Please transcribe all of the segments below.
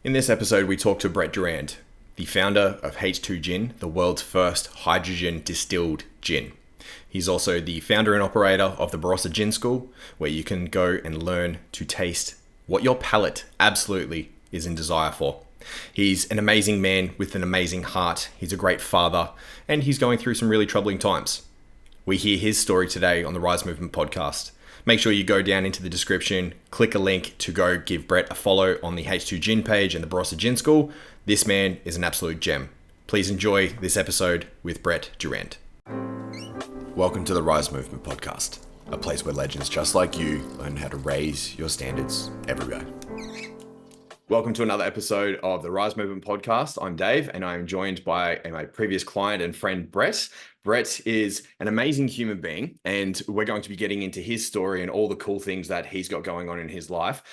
In this episode, we talk to Brett Durand, the founder of H2 Gin, the world's first hydrogen-distilled gin. He's also the founder and operator of the Barossa Gin School, where you can go and learn to taste what your palate absolutely is in desire for. He's an amazing man with an amazing heart. He's a great father, and he's going through some really troubling times. We hear his story today on the Rise Movement podcast. Make sure you go down into the description, click a link to go give Brett a follow on the H2 Gin page and the Barossa Gin School. This man is an absolute gem. Please enjoy this episode with Brett Durand. Welcome to the Rise Movement podcast, a place where legends just like you learn how to raise your standards everywhere. Welcome to another episode of the Rise Movement podcast. I'm Dave, and I am joined by my previous client and friend, Brett. Brett is an amazing human being, and we're going to be getting into his story and all the cool things that he's got going on in his life.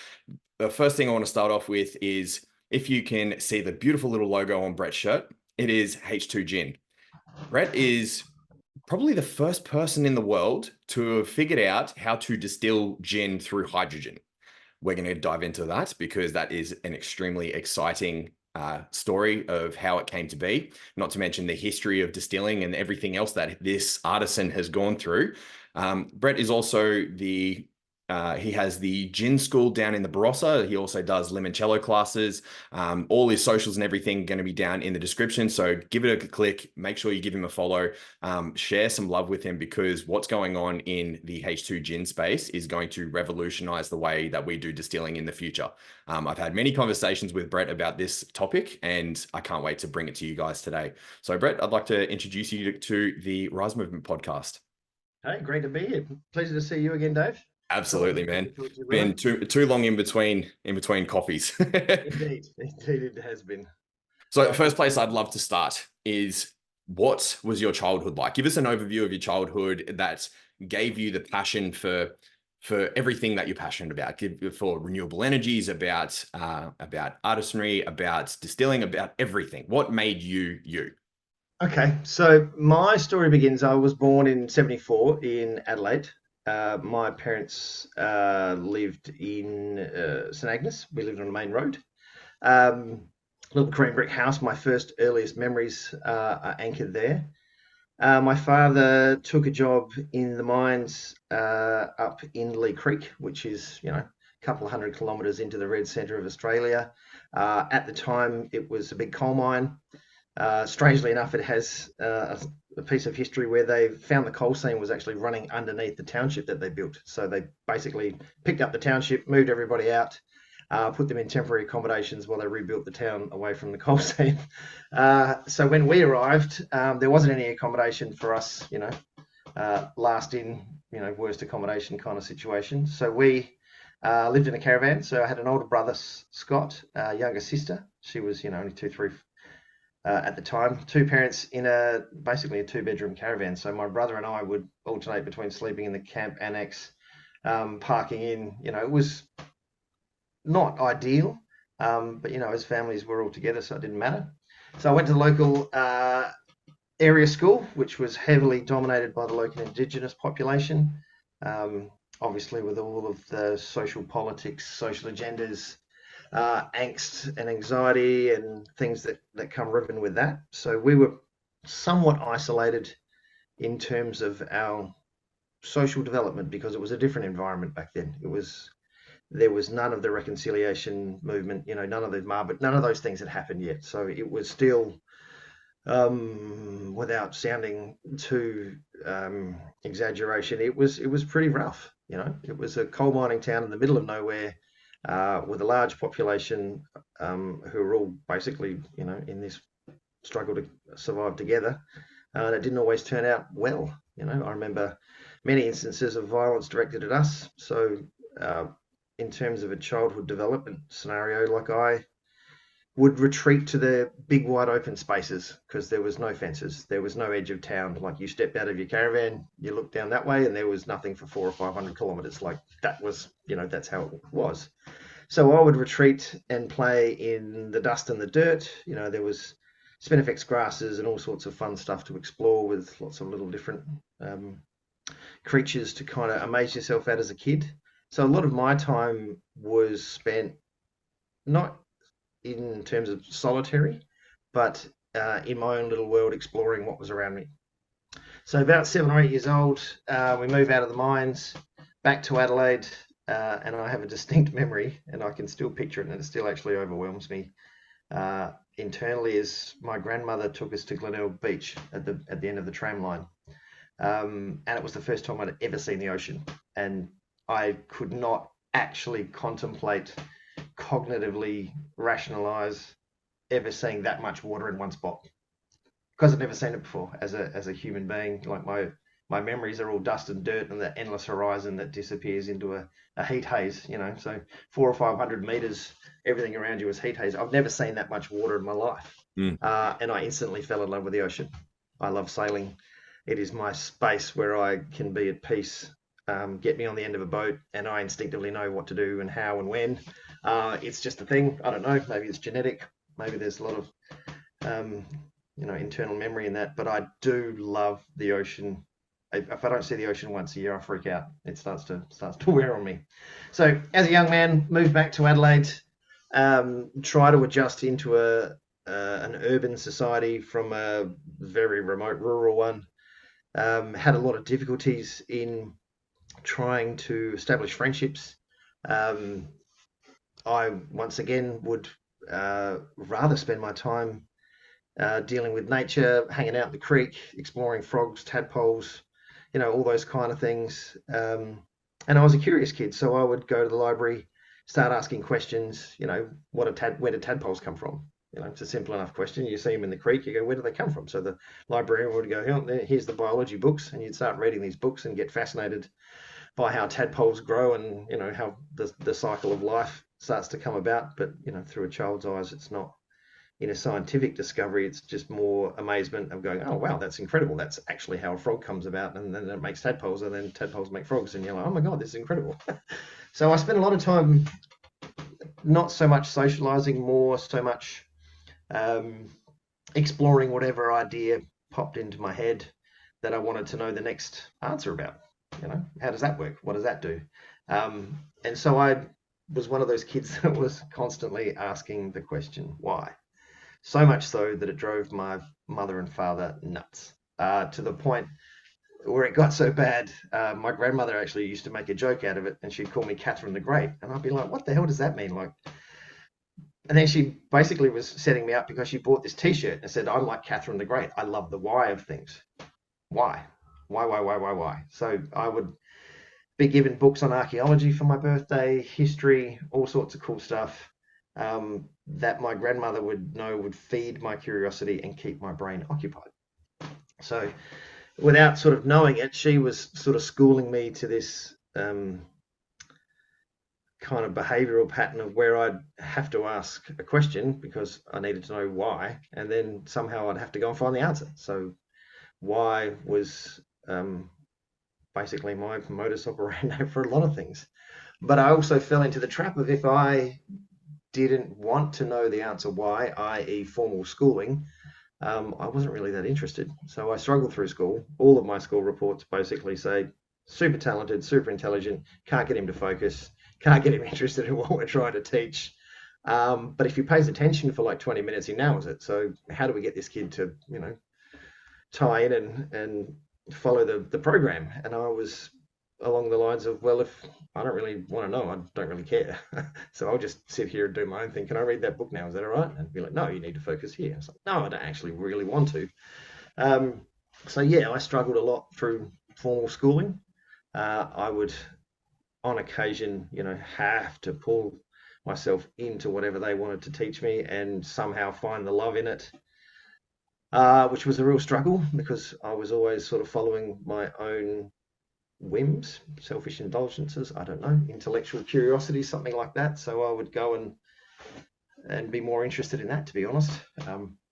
The first thing I want to start off with is, if you can see the beautiful little logo on Brett's shirt, it is H2 Gin. Brett is probably the first person in the world to have figured out how to distill gin through hydrogen. We're going to dive into that because that is an extremely exciting story of how it came to be, not to mention the history of distilling and everything else that this artisan has gone through. Brett is also he has the gin school down in the Barossa. He also does limoncello classes. All his socials and everything going to be down in the description. So give it a click. Make sure you give him a follow. Share some love with him, because what's going on in the H2 gin space is going to revolutionize the way that we do distilling in the future. I've had many conversations with Brett about this topic, and I can't wait to bring it to you guys today. So Brett, I'd like to introduce you to the Rise Movement podcast. Hey, great to be here. Pleasure to see you again, Dave. Absolutely, man. Been too long in between coffees. Indeed, it has been. So the first place I'd love to start is, what was your childhood like? Give us an overview of your childhood that gave you the passion for everything that you're passionate about, for renewable energies, about artisanry, about distilling, about everything. What made you you? Okay, so my story begins. I was born in 74 in Adelaide. My parents lived in St Agnes. We lived on the main road. Little cream brick house. My first earliest memories are anchored there. My father took a job in the mines up in Lee Creek, which is, a couple of 100 kilometres into the red centre of Australia. At the time, it was a big coal mine. Strangely enough, it has a piece of history where they found the coal seam was actually running underneath the township that they built. So they basically picked up the township, moved everybody out, put them in temporary accommodations while they rebuilt the town away from the coal seam. So when we arrived, there wasn't any accommodation for us, last in, worst accommodation kind of situation. So we lived in a caravan. So I had an older brother, Scott, a younger sister. She was, only 2, 3 at the time. Two parents in basically a 2-bedroom caravan. So my brother and I would alternate between sleeping in the camp annex, parking in. It was not ideal, but as families we're all together, so it didn't matter. So I went to the local area school, which was heavily dominated by the local Indigenous population. Obviously, with all of the social politics, social agendas, angst and anxiety and things that come riven with that. So we were somewhat isolated in terms of our social development, because it was a different environment back then. There was none of the reconciliation movement, none of but none of those things had happened yet. So it was still, without sounding too exaggeration, it was pretty rough. It was a coal mining town in the middle of nowhere, with a large population who are all basically, in this struggle to survive together. And it didn't always turn out well. I remember many instances of violence directed at us. So in terms of a childhood development scenario, like, I would retreat to the big wide open spaces because there was no fences. There was no edge of town. Like, you stepped out of your caravan, you looked down that way, and there was nothing for 400 or 500 kilometers. Like, that was, that's how it was. So I would retreat and play in the dust and the dirt. There was spinifex grasses and all sorts of fun stuff to explore, with lots of little different creatures to kind of amaze yourself at as a kid. So a lot of my time was spent not in terms of solitary, but in my own little world, exploring what was around me. So about 7 or 8 years old, we move out of the mines back to Adelaide, and I have a distinct memory, and I can still picture it, and it still actually overwhelms me internally. Is my grandmother took us to Glenelg Beach at the end of the tram line, and it was the first time I'd ever seen the ocean, and I could not actually contemplate, cognitively rationalize ever seeing that much water in one spot because I've never seen it before as a human being. Like my memories are all dust and dirt and the endless horizon that disappears into a heat haze, So 400 or 500 meters, everything around you is heat haze. I've never seen that much water in my life. Mm. And I instantly fell in love with the ocean. I love sailing. It is my space where I can be at peace. Get me on the end of a boat and I instinctively know what to do and how and when. It's just a thing. I don't know. Maybe it's genetic. Maybe there's a lot of internal memory in that, but I do love the ocean. If I don't see the ocean once a year, I freak out. It starts to wear on me. So as a young man, moved back to Adelaide, try to adjust into an urban society from a very remote rural one. Had a lot of difficulties in trying to establish friendships. I once again would rather spend my time dealing with nature, hanging out in the creek, exploring frogs, tadpoles, all those kind of things. And I was a curious kid, so I would go to the library, start asking questions. Where do tadpoles come from? It's a simple enough question. You see them in the creek, you go, where do they come from? So the librarian would go, here's the biology books, and you'd start reading these books and get fascinated by how tadpoles grow and how the cycle of life starts to come about. But through a child's eyes, it's not. In a scientific discovery, it's just more amazement of going, oh wow, that's incredible. That's actually how a frog comes about, and then it makes tadpoles, and then tadpoles make frogs, and you're like, oh my god, this is incredible. So I spent a lot of time not so much socializing, more so much exploring whatever idea popped into my head that I wanted to know the next answer about. How does that work? What does that do? And so I was one of those kids that was constantly asking the question, why? So much so that it drove my mother and father nuts, to the point where it got so bad. My grandmother actually used to make a joke out of it, and she'd call me Catherine the Great, and I'd be like, "What the hell does that mean?" Like, and then she basically was setting me up because she bought this T-shirt and said, "I'm like Catherine the Great. I love the why of things. Why, why?" So I would be given books on archaeology for my birthday, history, all sorts of cool stuff. That my grandmother would feed my curiosity and keep my brain occupied. So without sort of knowing it, she was sort of schooling me to this kind of behavioral pattern of where I'd have to ask a question because I needed to know why, and then somehow I'd have to go and find the answer. So why was basically my modus operandi for a lot of things. But I also fell into the trap of, if I didn't want to know the answer why, i.e. formal schooling, I wasn't really that interested. So I struggled through school. All of my school reports basically say super talented, super intelligent, can't get him to focus, can't get him interested in what we're trying to teach. But if he pays attention for like 20 minutes, he nails it. So how do we get this kid to, tie in and follow the program? And I was along the lines of, well, if I don't really want to know, I don't really care. So I'll just sit here and do my own thing. Can I read that book now? Is that all right? And be like, no, you need to focus here. It's like, no, I don't actually really want to. So yeah, I struggled a lot through formal schooling. I would, on occasion, have to pull myself into whatever they wanted to teach me and somehow find the love in it, which was a real struggle because I was always sort of following my own whims, selfish indulgences, I don't know, intellectual curiosity, something like that. So I would go and be more interested in that, to be honest,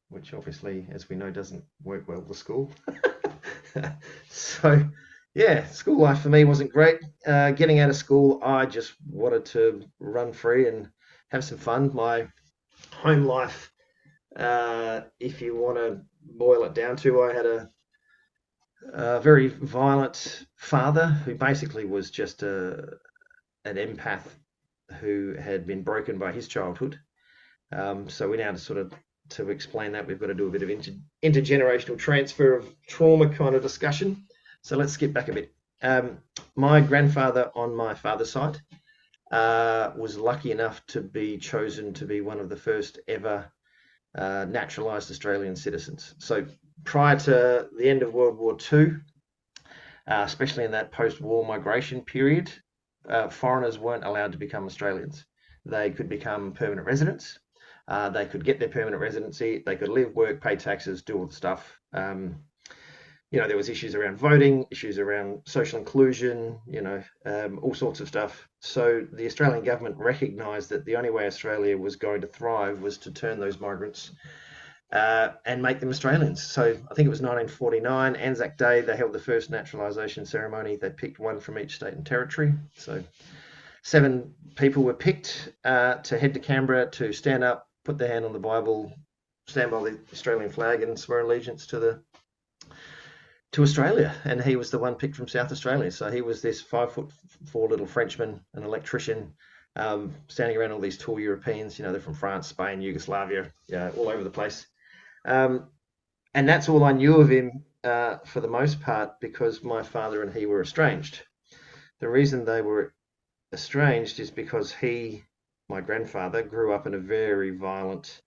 which obviously, as we know, doesn't work well with school. So yeah, school life for me wasn't great. Getting out of school, I just wanted to run free and have some fun. My home life, if you want to boil it down to, I had a very violent father who basically was just an empath who had been broken by his childhood. So we now to explain that, we've got to do a bit of intergenerational transfer of trauma kind of discussion. So let's skip back a bit. My grandfather on my father's side was lucky enough to be chosen to be one of the first ever naturalised Australian citizens. So prior to the end of World War II, especially in that post-war migration period, foreigners weren't allowed to become Australians. They could become permanent residents. They could get their permanent residency. They could live, work, pay taxes, do all the stuff. There was issues around voting, issues around social inclusion, all sorts of stuff. So the Australian government recognised that the only way Australia was going to thrive was to turn those migrants and make them Australians. So I think it was 1949, Anzac Day, they held the first naturalisation ceremony. They picked one from each state and territory. So 7 people were picked to head to Canberra to stand up, put their hand on the Bible, stand by the Australian flag and swear allegiance to Australia. And he was the one picked from South Australia. So he was this 5'4" little Frenchman, an electrician, standing around all these tall Europeans. They're from France, Spain, Yugoslavia, all over the place. And that's all I knew of him for the most part, because my father and he were estranged. The reason they were estranged is because my grandfather, grew up in a very violent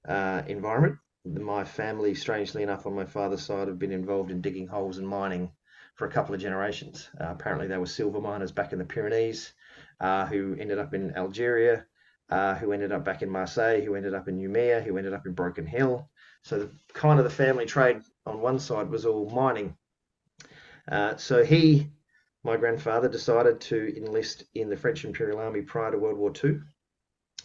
environment. My family, strangely enough, on my father's side, have been involved in digging holes and mining for a couple of generations. Apparently, they were silver miners back in the Pyrenees, who ended up in Algeria, who ended up back in Marseille, who ended up in Noumea, who ended up in Broken Hill. So the family trade on one side was all mining. So my grandfather, decided to enlist in the French Imperial Army prior to World War II.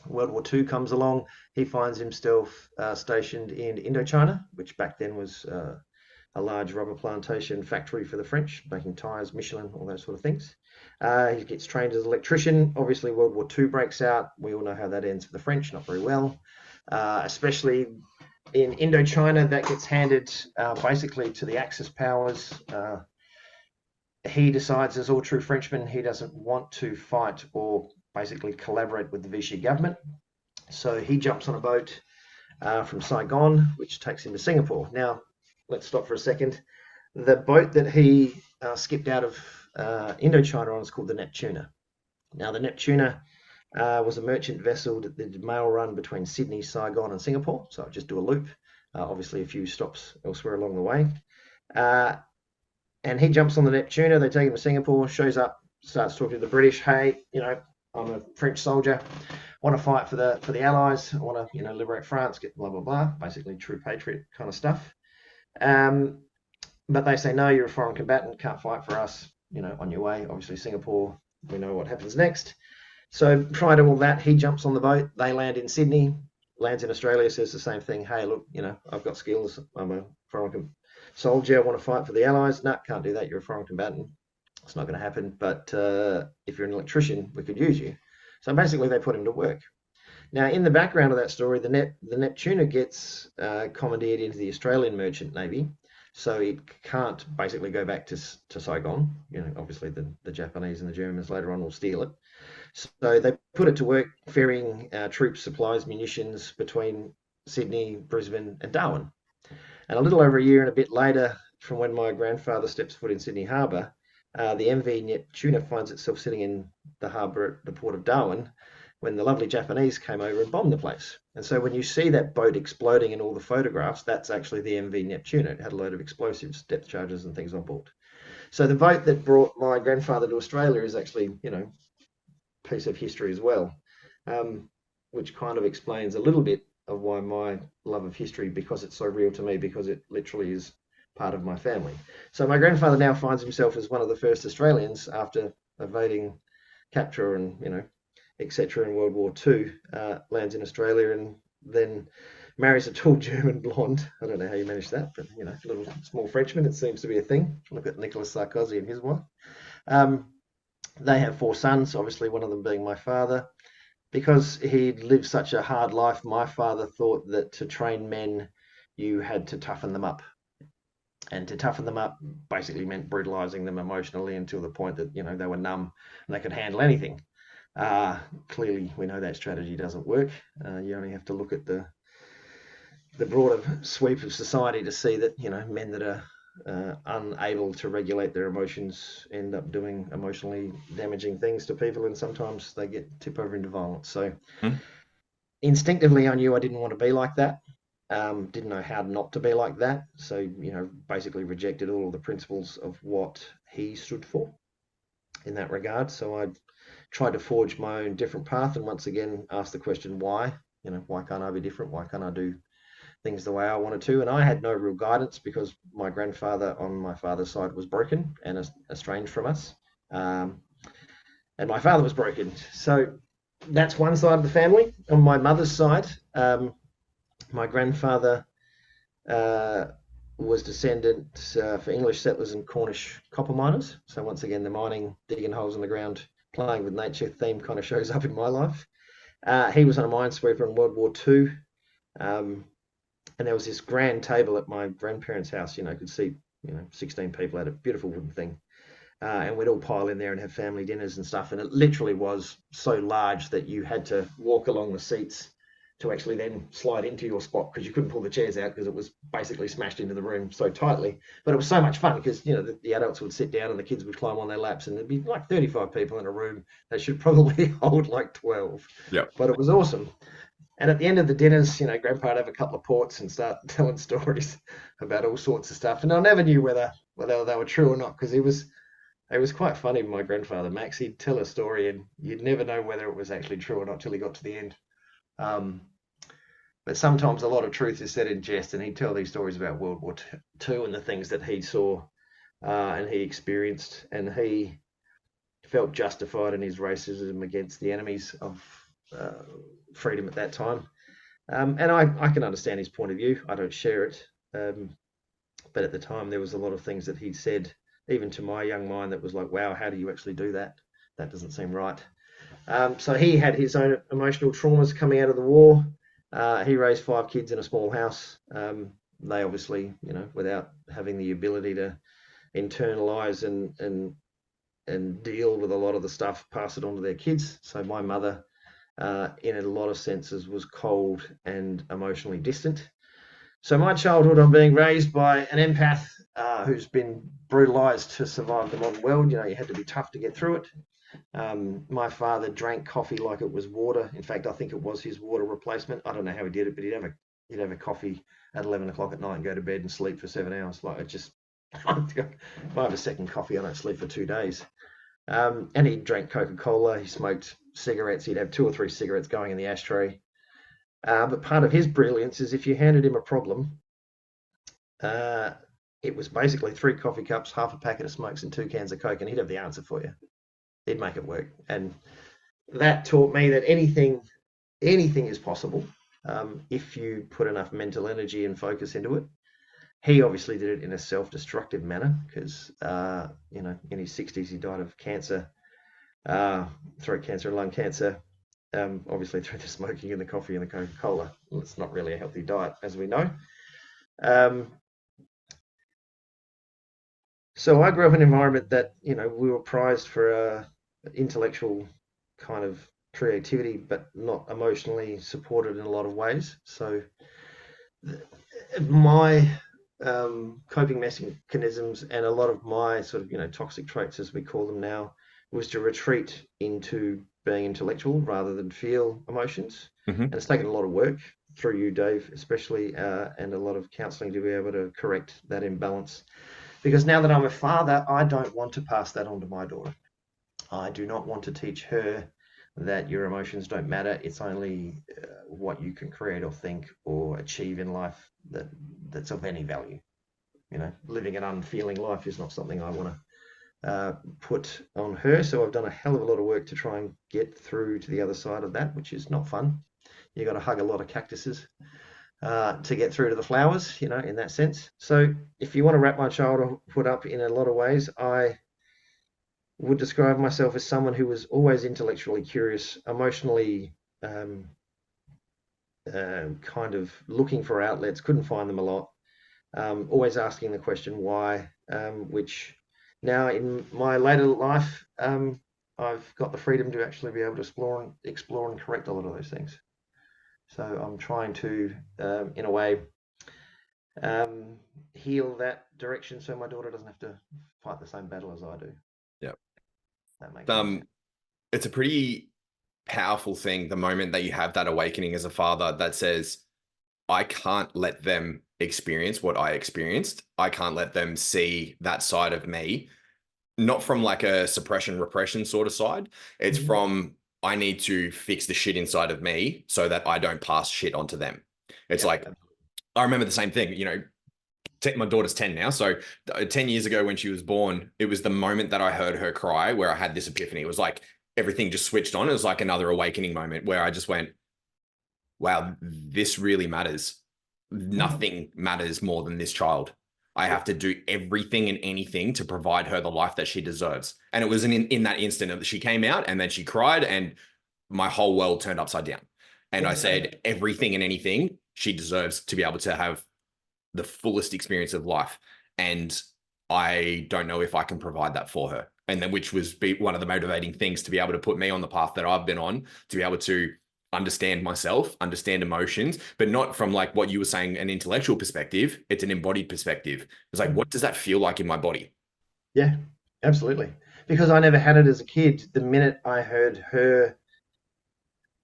World War II comes along. He finds himself stationed in Indochina, which back then was a large rubber plantation factory for the French, making tyres, Michelin, all those sort of things. He gets trained as an electrician. Obviously, World War II breaks out. We all know how that ends for the French, not very well. Especially in Indochina, that gets handed basically to the Axis powers. He decides, as all true Frenchmen, he doesn't want to fight or basically collaborate with the Vichy government. So he jumps on a boat from Saigon, which takes him to Singapore. Now, let's stop for a second. The boat that he skipped out of Indochina on is called the Neptuna. Now, the Neptuna was a merchant vessel that did mail run between Sydney, Saigon, and Singapore. So I'll just do a loop. Obviously, a few stops elsewhere along the way. And he jumps on the Neptuna. They take him to Singapore, shows up, starts talking to the British. Hey, I'm a French soldier, want to fight for the Allies, I want to liberate France, get blah blah blah, basically true patriot kind of stuff. But they say, no, you're a foreign combatant, can't fight for us, on your way. Obviously Singapore, we know what happens next. So prior to all that, he jumps on the boat. They land in Sydney, lands in Australia, says the same thing. Hey, look, I've got skills. I'm a foreign soldier. I want to fight for the Allies. No, can't do that. You're a foreign combatant. It's not going to happen. But if you're an electrician, we could use you. So basically, they put him to work. Now, in the background of that story, the Neptuna gets commandeered into the Australian Merchant Navy. So it can't basically go back to Saigon. Obviously the Japanese and the Germans later on will steal it. So they put it to work ferrying troops, supplies, munitions between Sydney, Brisbane, and Darwin. And a little over a year and a bit later, from when my grandfather steps foot in Sydney Harbour, the MV Neptuna finds itself sitting in the harbour at the port of Darwin when the lovely Japanese came over and bombed the place. And so when you see that boat exploding in all the photographs, that's actually the MV Neptuna. It had a load of explosives, depth charges and things on board. So the boat that brought my grandfather to Australia is actually, piece of history as well, which kind of explains a little bit of why my love of history, because it's so real to me, because it literally is part of my family. So my grandfather now finds himself as one of the first Australians after evading capture and, etc. in World War II, lands in Australia and then marries a tall German blonde. I don't know how you managed that, but, a little small Frenchman, it seems to be a thing. Look at Nicolas Sarkozy and his wife. They have 4 sons, obviously one of them being my father. Because he'd lived such a hard life, my father thought that to train men, you had to toughen them up. And to toughen them up basically meant brutalizing them emotionally until the point that, they were numb and they could handle anything. Clearly, we know that strategy doesn't work. You only have to look at the broader sweep of society to see that men that are unable to regulate their emotions end up doing emotionally damaging things to people, and sometimes they get tip over into violence. So Hmm? instinctively, I knew I didn't want to be like that. Didn't know how not to be like that. So basically rejected all of the principles of what he stood for in that regard. So I tried to forge my own different path, and once again asked the question why. Why can't I be different? Why can't I do things the way I wanted to? And I had no real guidance because my grandfather on my father's side was broken and estranged from us. Um, and my father was broken. So that's one side of the family. On my mother's side, my grandfather uh, was descendant for English settlers and Cornish copper miners. So once again, the mining, digging holes in the ground, playing with nature theme kind of shows up in my life. He was on a minesweeper in World War II. Um, and there was this grand table at my grandparents' house, could seat, 16 people, had a beautiful wooden thing. And we'd all pile in there and have family dinners and stuff. And it literally was so large that you had to walk along the seats to actually then slide into your spot because you couldn't pull the chairs out because it was basically smashed into the room so tightly. But it was so much fun because, the adults would sit down and the kids would climb on their laps, and there'd be like 35 people in a room. They should probably hold like 12. Yep. But it was awesome. And at the end of the dinners, Grandpa would have a couple of ports and start telling stories about all sorts of stuff. And I never knew whether they were true or not because it was quite funny. My grandfather, Max, he'd tell a story and you'd never know whether it was actually true or not till he got to the end. Um, but sometimes a lot of truth is said in jest, and he'd tell these stories about World War II and the things that he saw and he experienced, and he felt justified in his racism against the enemies of uh, freedom at that time. And I can understand his point of view. I don't share it. Um, but at the time, there was a lot of things that he said, even to my young mind, that was like, wow, how do you actually do that? That doesn't seem right. So he had his own emotional traumas coming out of the war. He raised 5 kids in a small house. They obviously, without having the ability to internalize and deal with a lot of the stuff, pass it on to their kids. So my mother, in a lot of senses, was cold and emotionally distant. So my childhood, I'm being raised by an empath who's been brutalized to survive the modern world. You had to be tough to get through it. My father drank coffee like it was water. In fact, I think it was his water replacement. I don't know how he did it, but he'd have a coffee at 11 o'clock at night and go to bed and sleep for 7 hours. Like it just, if I have a second coffee, I don't sleep for 2 days. And he drank Coca-Cola. He smoked cigarettes. He'd have 2 or 3 cigarettes going in the ashtray. But part of his brilliance is if you handed him a problem, uh, it was basically 3 coffee cups, half a packet of smokes, and 2 cans of Coke, and he'd have the answer for you. He'd make it work. And that taught me that anything is possible if you put enough mental energy and focus into it. He obviously did it in a self-destructive manner because, in his 60s, he died of cancer, throat cancer and lung cancer, obviously through the smoking and the coffee and the Coca-Cola. Well, it's not really a healthy diet, as we know. Um, so I grew up in an environment that, we were prized for intellectual kind of creativity, but not emotionally supported in a lot of ways. So my coping mechanisms and a lot of my sort of toxic traits, as we call them now, was to retreat into being intellectual rather than feel emotions. Hmm. And it's taken a lot of work through you, Dave, especially, and a lot of counselling to be able to correct that imbalance. Because now that I'm a father, I don't want to pass that on to my daughter. I do not want to teach her that your emotions don't matter. It's only what you can create or think or achieve in life that's of any value. Living an unfeeling life is not something I want to put on her. So I've done a hell of a lot of work to try and get through to the other side of that, which is not fun. You got to hug a lot of cactuses to get through to the flowers, in that sense. So if you want to wrap my childhood up in a lot of ways, I would describe myself as someone who was always intellectually curious, emotionally kind of looking for outlets, couldn't find them a lot, always asking the question why, which now in my later life, I've got the freedom to actually be able to explore and correct a lot of those things. So I'm trying to, in a way, um, heal that direction so my daughter doesn't have to fight the same battle as I do. Yeah. That makes sense. Um, it's a pretty powerful thing the moment that you have that awakening as a father that says, I can't let them experience what I experienced. I can't let them see that side of me, not from like a suppression, repression sort of side. It's Mhm. from, I need to fix the shit inside of me so that I don't pass shit onto them. It's Yeah, like, I remember the same thing, my daughter's 10 now. So 10 years ago when she was born, it was the moment that I heard her cry where I had this epiphany. It was like everything just switched on. It was like another awakening moment where I just went, wow, this really matters. Mm. Nothing matters more than this child. I Yeah. have to do everything and anything to provide her the life that she deserves. And it was in that instant that she came out and then she cried and my whole world turned upside down. And I Exactly. said, everything and anything she deserves to be able to have the fullest experience of life. And I don't know if I can provide that for her. And then, which was one of the motivating things to be able to put me on the path that I've been on, to be able to understand myself, understand emotions, but not from like what you were saying, an intellectual perspective. It's an embodied perspective. It's like, Mm. what does that feel like in my body? Yeah, absolutely. Because I never had it as a kid. The minute I heard her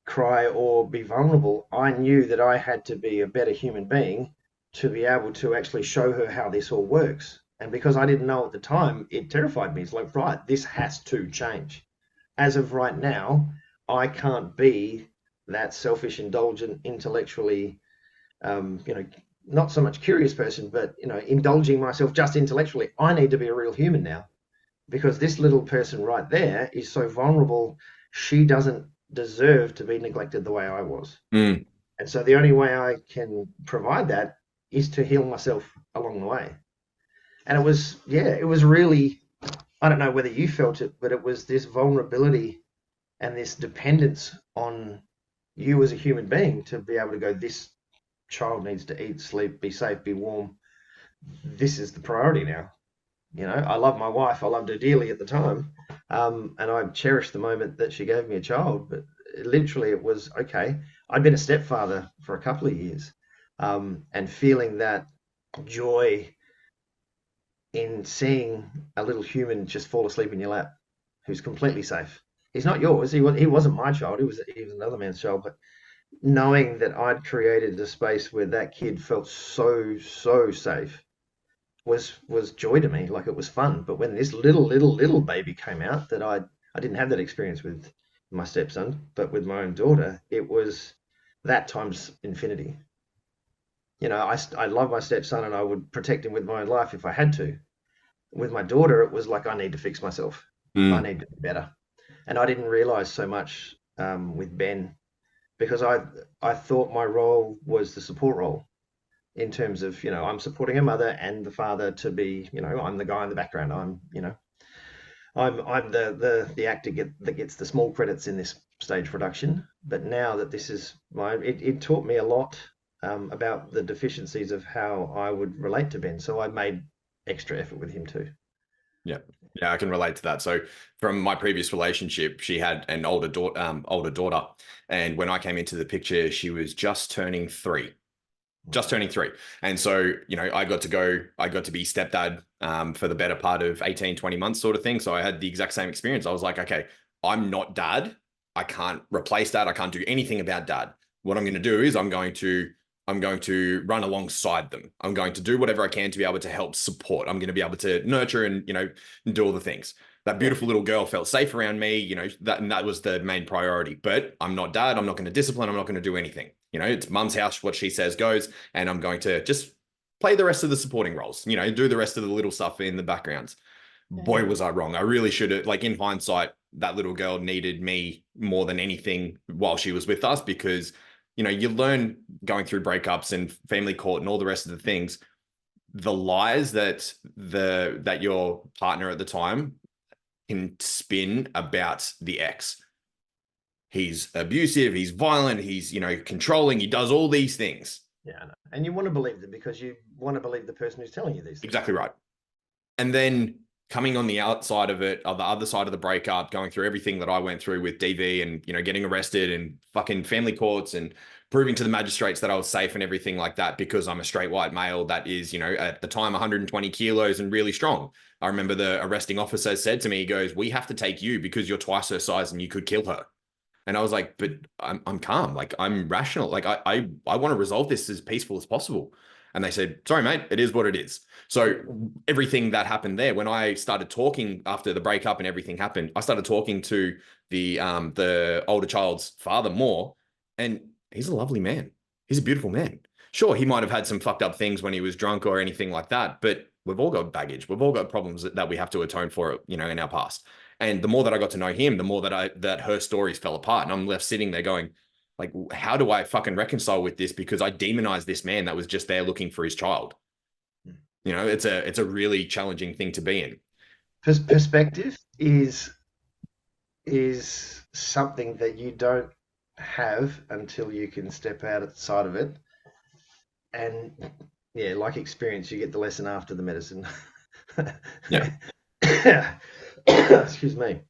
cry or be vulnerable, I knew that I had to be a better human being to be able to actually show her how this all works. And because I didn't know at the time, it terrified me. It's like, right, this has to change. As of right now, I can't be that selfish, indulgent, intellectually, you know, not so much curious person, but indulging myself just intellectually. I need to be a real human now because this little person right there is so vulnerable. She doesn't deserve to be neglected the way I was. Mm, And so the only way I can provide that is to heal myself along the way. And it was, yeah, it was really, I don't know whether you felt it, but it was this vulnerability and this dependence on you as a human being to be able to go, this child needs to eat, sleep, be safe, be warm. This is the priority now. I love my wife. I loved her dearly at the time. And I cherished the moment that she gave me a child. But literally, it was okay. I'd been a stepfather for a couple of years, and feeling that joy in seeing a little human just fall asleep in your lap, who's completely safe. He's not yours. He wasn't my child. He was another man's child. But knowing that I'd created a space where that kid felt so safe was joy to me. Like it was fun. But when this little baby came out, that I didn't have that experience with my stepson, but with my own daughter, it was that times infinity. I love my stepson and I would protect him with my own life if I had to. With my daughter, it was like I need to fix myself. I mm, need to be better, and I didn't realize so much with Ben because I thought my role was the support role in terms of I'm supporting a mother and the father to be I'm the guy in the background. I'm the actor that gets the small credits in this stage production. But now that this is it taught me a lot about the deficiencies of how I would relate to Ben. So I made extra effort with him too. yeah. Yeah, I can relate to that. So from my previous relationship, she had an older daughter. And when I came into the picture, she was just turning 3. Just turning 3. And so, I got to be stepdad for the better part of 18, 20 months sort of thing. So I had the exact same experience. I was like, okay, I'm not dad. I can't replace dad. I can't do anything about dad. What I'm going to do is I'm going to run alongside them. I'm going to do whatever I can to be able to help support. I'm going to be able to nurture and, do all the things. That Yeah. beautiful little girl felt safe around me, that was the main priority. But I'm not dad. I'm not going to discipline. I'm not going to do anything. It's mum's house. What she says goes, and I'm going to just play the rest of the supporting roles. Do the rest of the little stuff in the backgrounds. Yeah. Boy, was I wrong. I really should have, like in hindsight, that little girl needed me more than anything while she was with us because, you learn going through breakups and family court and all the rest of the things, the lies that your partner at the time can spin about the ex. He's abusive, he's violent, he's, controlling, he does all these things. Yeah, I know. And you want to believe them because you want to believe the person who's telling you these things. Exactly right. And then coming on the outside of it, on the other side of the breakup, going through everything that I went through with DV and, getting arrested and fucking family courts and proving to the magistrates that I was safe and everything like that because I'm a straight white male that is, at the time 120 kilos and really strong. I remember the arresting officer said to me, he goes, "We have to take you because you're twice her size and you could kill her." And I was like, "But I'm calm. Like, I'm rational. Like, I want to resolve this as peaceful as possible." And they said, "Sorry, mate, it is what it is." So everything that happened there, when I started talking after the breakup and everything happened, I started talking to the older child's father more, and he's a lovely man. He's a beautiful man. Sure, he might have had some fucked up things when he was drunk or anything like that, but we've all got baggage. We've all got problems that we have to atone for, in our past. And the more that I got to know him, the more that her stories fell apart. And I'm left sitting there going, like, how do I fucking reconcile with this? Because I demonized this man that was just there looking for his child. It's a really challenging thing to be in. Perspective is something that you don't have until you can step outside of it. And yeah, like experience, you get the lesson after the medicine. Yeah. Excuse me.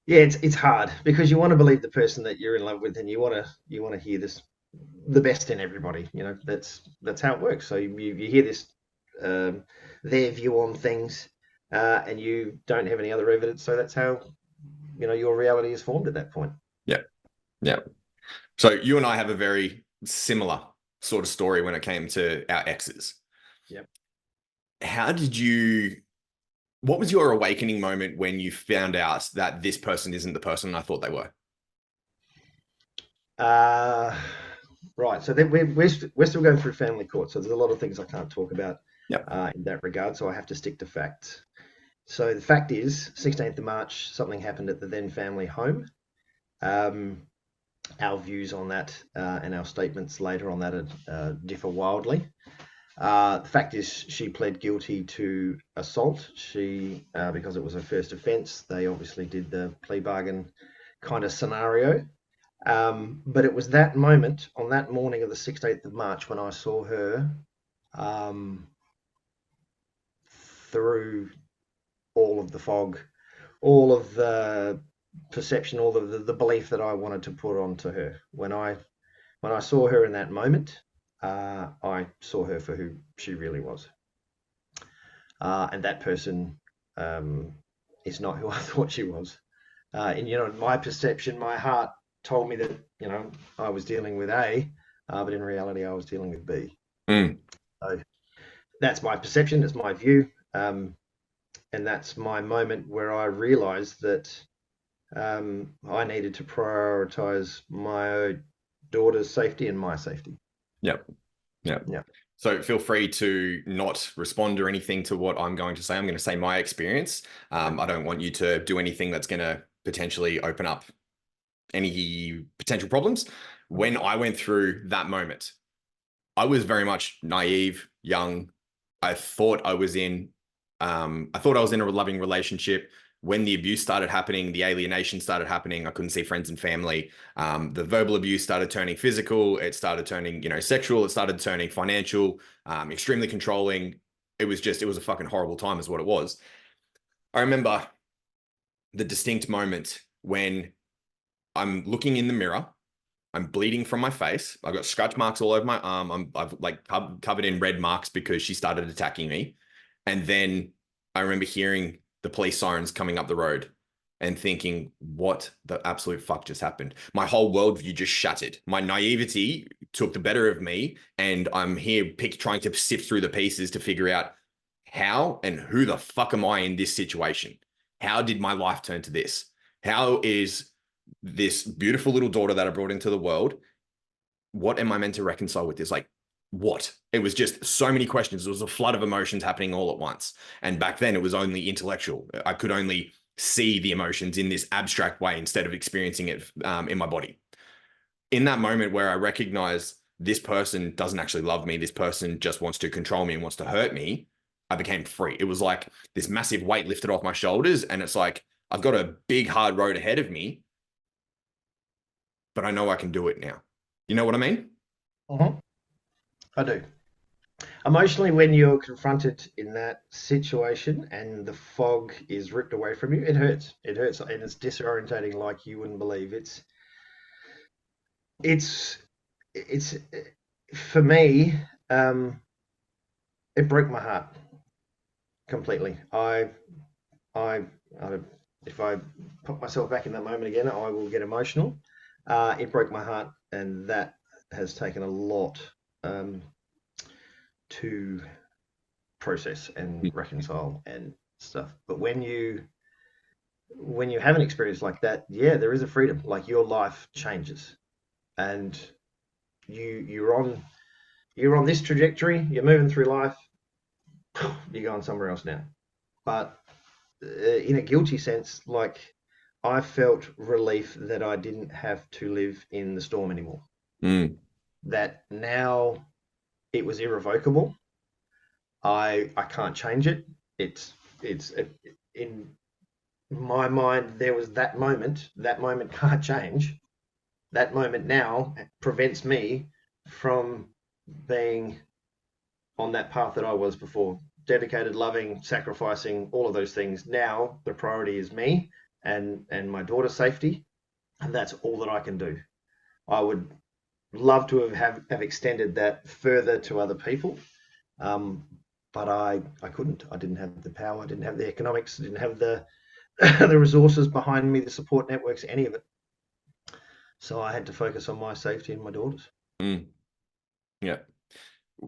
Yeah, it's hard because you want to believe the person that you're in love with, and you want to hear this, the best in everybody. That's how it works. So you hear this, their view on things, and you don't have any other evidence. So that's how your reality is formed at that point. Yeah. Yeah. So you and I have a very similar sort of story when it came to our exes. Yep. How did you, what was your awakening moment when you found out that this person isn't the person I thought they were? Uh, right. So then we're still going through family court. So there's a lot of things I can't talk about Yeah. in that regard. So I have to stick to facts. So the fact is, 16th of March, something happened at the then family home. Um, our views on that and our statements later on that differ wildly. The fact is, she pled guilty to assault. Because it was her first offence, they obviously did the plea bargain kind of scenario. But it was that moment on that morning of the 16th of March when I saw her um, through all of the fog, all of the perception, all of the belief that I wanted to put onto her. When I saw her in that moment, I saw her for who she really was. And that person is not who I thought she was. And my perception, my heart told me that I was dealing with A, but in reality I was dealing with B. Mm. So that's my perception, it's my view, and that's my moment where I realised that I needed to prioritise my daughter's safety and my safety. Yep. Yeah. Yeah. So feel free to not respond or anything to what I'm going to say. I'm going to say my experience. I don't want you to do anything that's going to potentially open up any potential problems. When I went through that moment, I was very much naive, young. I thought I was in a loving relationship. When the abuse started happening, the alienation started happening. I couldn't see friends and family. The verbal abuse started turning physical. It started turning, sexual. It started turning financial, extremely controlling. It was a fucking horrible time is what it was. I remember the distinct moment when I'm looking in the mirror. I'm bleeding from my face. I've got scratch marks all over my arm. I've like covered in red marks because she started attacking me. And then I remember hearing the police sirens coming up the road and thinking, what the absolute fuck just happened? My whole worldview just shattered. My naivety took the better of me. And I'm here trying to sift through the pieces to figure out how and who the fuck am I in this situation? How did my life turn to this? How is this beautiful little daughter that I brought into the world, what am I meant to reconcile with this? Like, what? It was just so many questions. It was a flood of emotions happening all at once. And back then it was only intellectual. I could only see the emotions in this abstract way instead of experiencing it in my body. In that moment where I recognize this person doesn't actually love me, this person just wants to control me and wants to hurt me, I became free. It was like this massive weight lifted off my shoulders. And it's like, I've got a big, hard road ahead of me, but I know I can do it now. You know what I mean? Mm-hmm. I do. Emotionally, when you're confronted in that situation and the fog is ripped away from you, it hurts. It hurts, and it's disorientating like you wouldn't believe. It's it's for me. It broke my heart completely. I, I if I put myself back in that moment again, I will get emotional. It broke my heart, and that has taken a lot um, to process and reconcile and stuff. But when you have an experience like that, yeah, there is a freedom. Like your life changes, and you're on this trajectory. You're moving through life. You're going somewhere else now. But in a guilty sense, like I felt relief that I didn't have to live in the storm anymore. Mm. That now it was irrevocable. I can't change it. It's in my mind there was that moment. That moment can't change. That moment now prevents me from being on that path that I was before. Dedicated, loving, sacrificing, all of those things. Now the priority is me and my daughter's safety, and that's all that I can do. I would love to have extended that further to other people, um, but I couldn't. I didn't have the power. I didn't have the economics. I didn't have the the resources behind me, the support networks, any of it. So I had to focus on my safety and my daughter's. Mm. Yeah.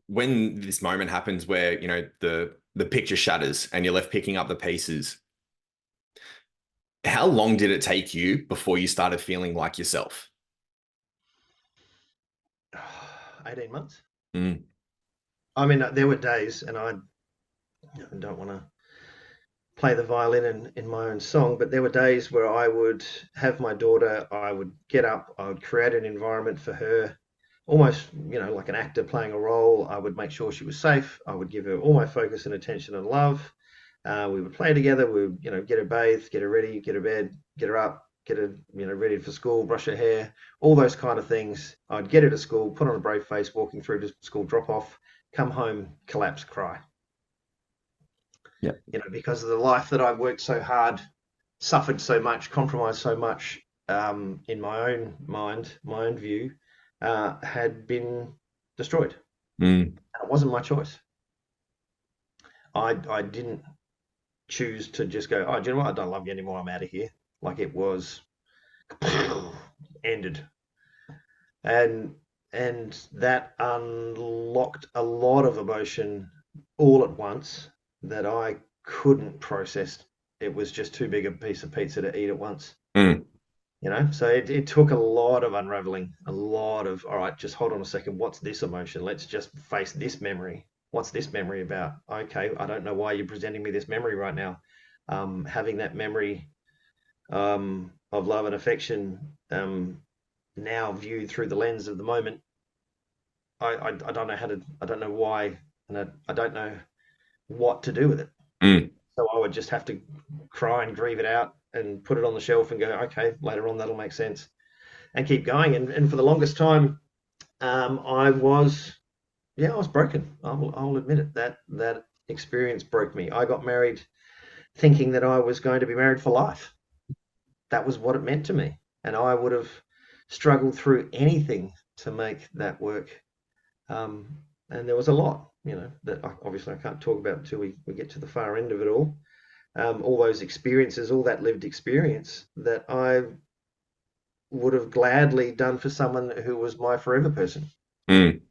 When this moment happens where, the picture shatters and you're left picking up the pieces, how long did it take you before you started feeling like yourself? 18 months. Mm. I mean, there were days, and I don't want to play the violin in my own song, but there were days where I would have my daughter, I would get up, I would create an environment for her, almost, like an actor playing a role. I would make sure she was safe. I would give her all my focus and attention and love. We would play together. We would, get her bathed, get her ready, get her bed, get her up, get her, ready for school, brush her hair, all those kind of things. I'd get her to school, put on a brave face, walking through to school drop off, come home, collapse, cry. Yeah. Because of the life that I've worked so hard, suffered so much, compromised so much, in my own mind, my own view, had been destroyed. Mm. And it wasn't my choice. I didn't choose to just go, oh, do you know what? I don't love you anymore. I'm out of here. Like it was ended. And that unlocked a lot of emotion all at once that I couldn't process. It was just too big a piece of pizza to eat at once. Mm. So it took a lot of unraveling, a lot of, all right, just hold on a second. What's this emotion? Let's just face this memory. What's this memory about? Okay, I don't know why you're presenting me this memory right now. Having that memory of love and affection now viewed through the lens of the moment, I don't know I don't know why, and I don't know what to do with it. Mm. So I would just have to cry and grieve it out and put it on the shelf and go, okay, later on that'll make sense, and keep going. And for the longest time, I was broken. I'll admit it. That experience broke me. I got married thinking that I was going to be married for life. That was what it meant to me, and I would have struggled through anything to make that work. And there was a lot, that obviously I can't talk about until we get to the far end of it all. All those experiences, all that lived experience that I would have gladly done for someone who was my forever person, Mm.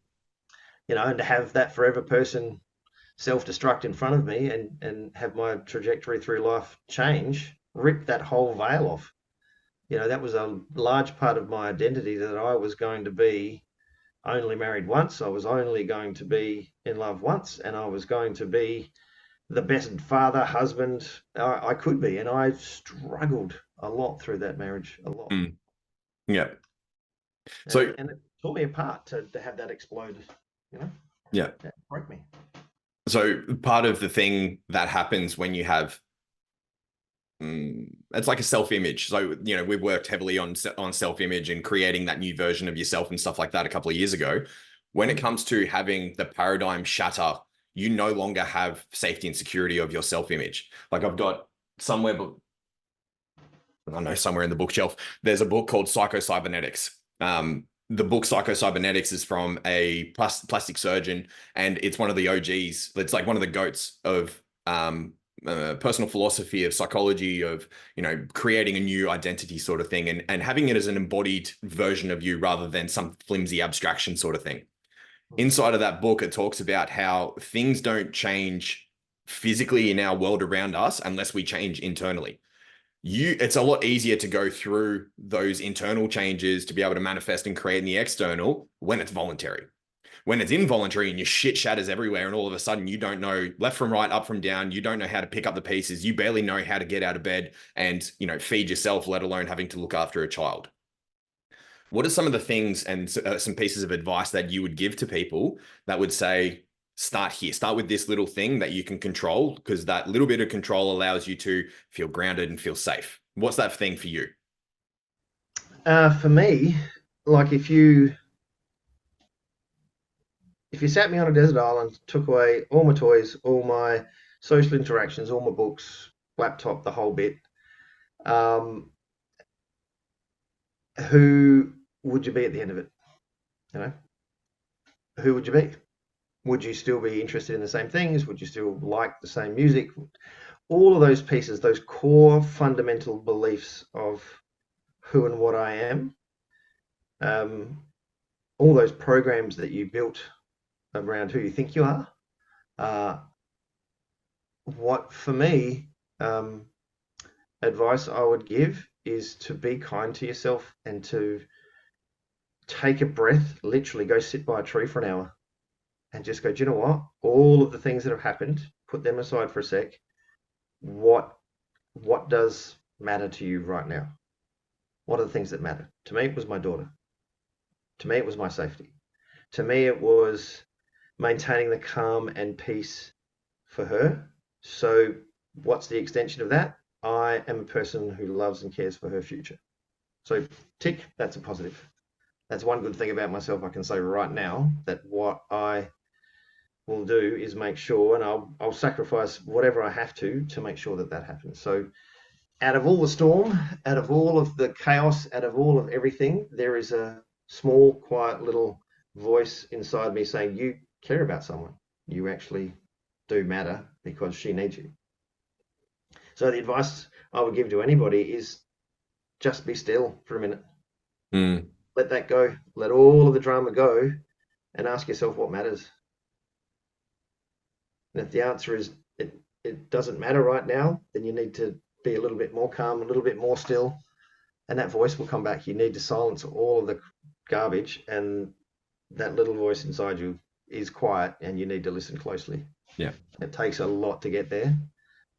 and to have that forever person self-destruct in front of me and have my trajectory through life change, rip that whole veil off. That was a large part of my identity, that I was going to be only married once. I was only going to be in love once, and I was going to be the best father, husband I could be. And I struggled a lot through that marriage, a lot. Mm. Yeah. And So, it tore me apart to have that explode, you know, yeah. that broke me. So part of the thing that happens when you have, it's like a self-image. So, we worked heavily on self-image and creating that new version of yourself and stuff like that a couple of years ago. When it comes to having the paradigm shatter, you no longer have safety and security of your self-image. Like I've got somewhere, but I know somewhere in the bookshelf, there's a book called Psycho-Cybernetics. The book Psycho-Cybernetics is from a plastic surgeon, and it's one of the OGs. It's like one of the goats of personal philosophy, of psychology, of creating a new identity sort of thing, and having it as an embodied version of you rather than some flimsy abstraction sort of thing. Inside of that book, it talks about how things don't change physically in our world around us unless we change internally. It's a lot easier to go through those internal changes to be able to manifest and create in the external when it's voluntary. When it's involuntary and your shit shatters everywhere, and all of a sudden you don't know left from right, up from down, you don't know how to pick up the pieces, you barely know how to get out of bed and feed yourself, let alone having to look after a child. What are some of the things and some pieces of advice that you would give to people that would say, start here, start with this little thing that you can control, because that little bit of control allows you to feel grounded and feel safe? What's that thing for you? For me, like if you sat me on a desert island, took away all my toys, all my social interactions, all my books, laptop, the whole bit, um, who would you be at the end of it? You know, who would you be? Would you still be interested in the same things? Would you still like the same music? All of those pieces, those core fundamental beliefs of who and what I am, um, all those programs that you built around who you think you are, uh, what for me, um, advice I would give is to be kind to yourself and to take a breath, literally go sit by a tree for an hour and just go, do you know what? All of the things that have happened, put them aside for a sec. What what does matter to you right now? What are the things that matter? To me, it was my daughter. To me, it was my safety. To me, it was maintaining the calm and peace for her. So, what's the extension of that? I am a person who loves and cares for her future. So, tick, that's a positive. That's one good thing about myself I can say right now, that what I will do is make sure, and I'll sacrifice whatever I have to make sure that that happens. So, out of all the storm, out of all of the chaos, out of all of everything, there is a small, quiet little voice inside me saying, you care about someone. You actually do matter because she needs you. So the advice I would give to anybody is just be still for a minute. Mm, Let that go. Let all of the drama go and ask yourself what matters. And if the answer is it doesn't matter right now, then you need to be a little bit more calm, a little bit more still, and that voice will come back. You need to silence all of the garbage, and that little voice inside you is quiet, and you need to listen closely. yeah. It takes a lot to get there,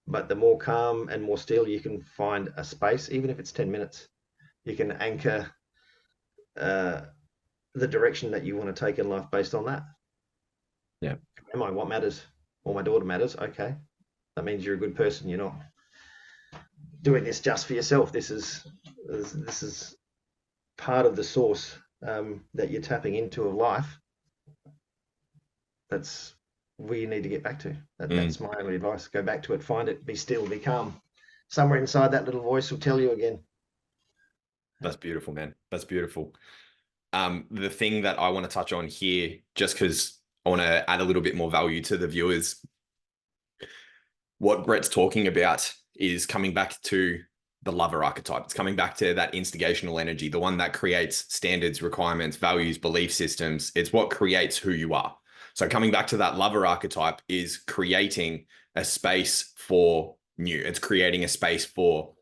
but the more calm and more still you can find a space, even if it's 10 minutes, you can anchor uh, the direction that you want to take in life based on that. Yeah. Am I what matters? Well, my daughter matters. Okay. That means you're a good person. You're not doing this just for yourself. This is part of the source that you're tapping into of life. That's where you need to get back to. That's my only advice. Go back to it, find it, be still, be calm. Somewhere inside that little voice will tell you again. That's beautiful, man. That's beautiful. The thing that I want to touch on here, just because I want to add a little bit more value to the viewers, what Brett's talking about is coming back to the lover archetype. It's coming back to that instigational energy, the one that creates standards, requirements, values, belief systems. It's what creates who you are. So coming back to that lover archetype is creating a space for new. It's creating a space for,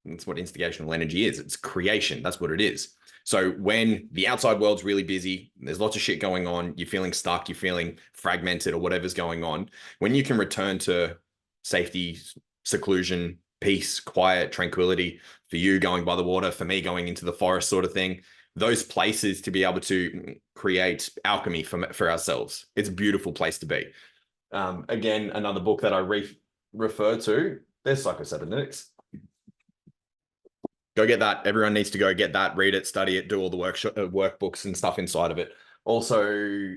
that's what instigational energy is. It's creation. That's what it is. So when the outside world's really busy, there's lots of shit going on, you're feeling stuck, you're feeling fragmented or whatever's going on, when you can return to safety, seclusion, peace, quiet, tranquility, for you going by the water, for me going into the forest sort of thing, those places to be able to create alchemy for ourselves. It's a beautiful place to be. Again, another book that I refer to, there's Psycho-Cybernetics. Go get that. Everyone needs to go get that, read it, study it, do all the workbooks and stuff inside of it. Also,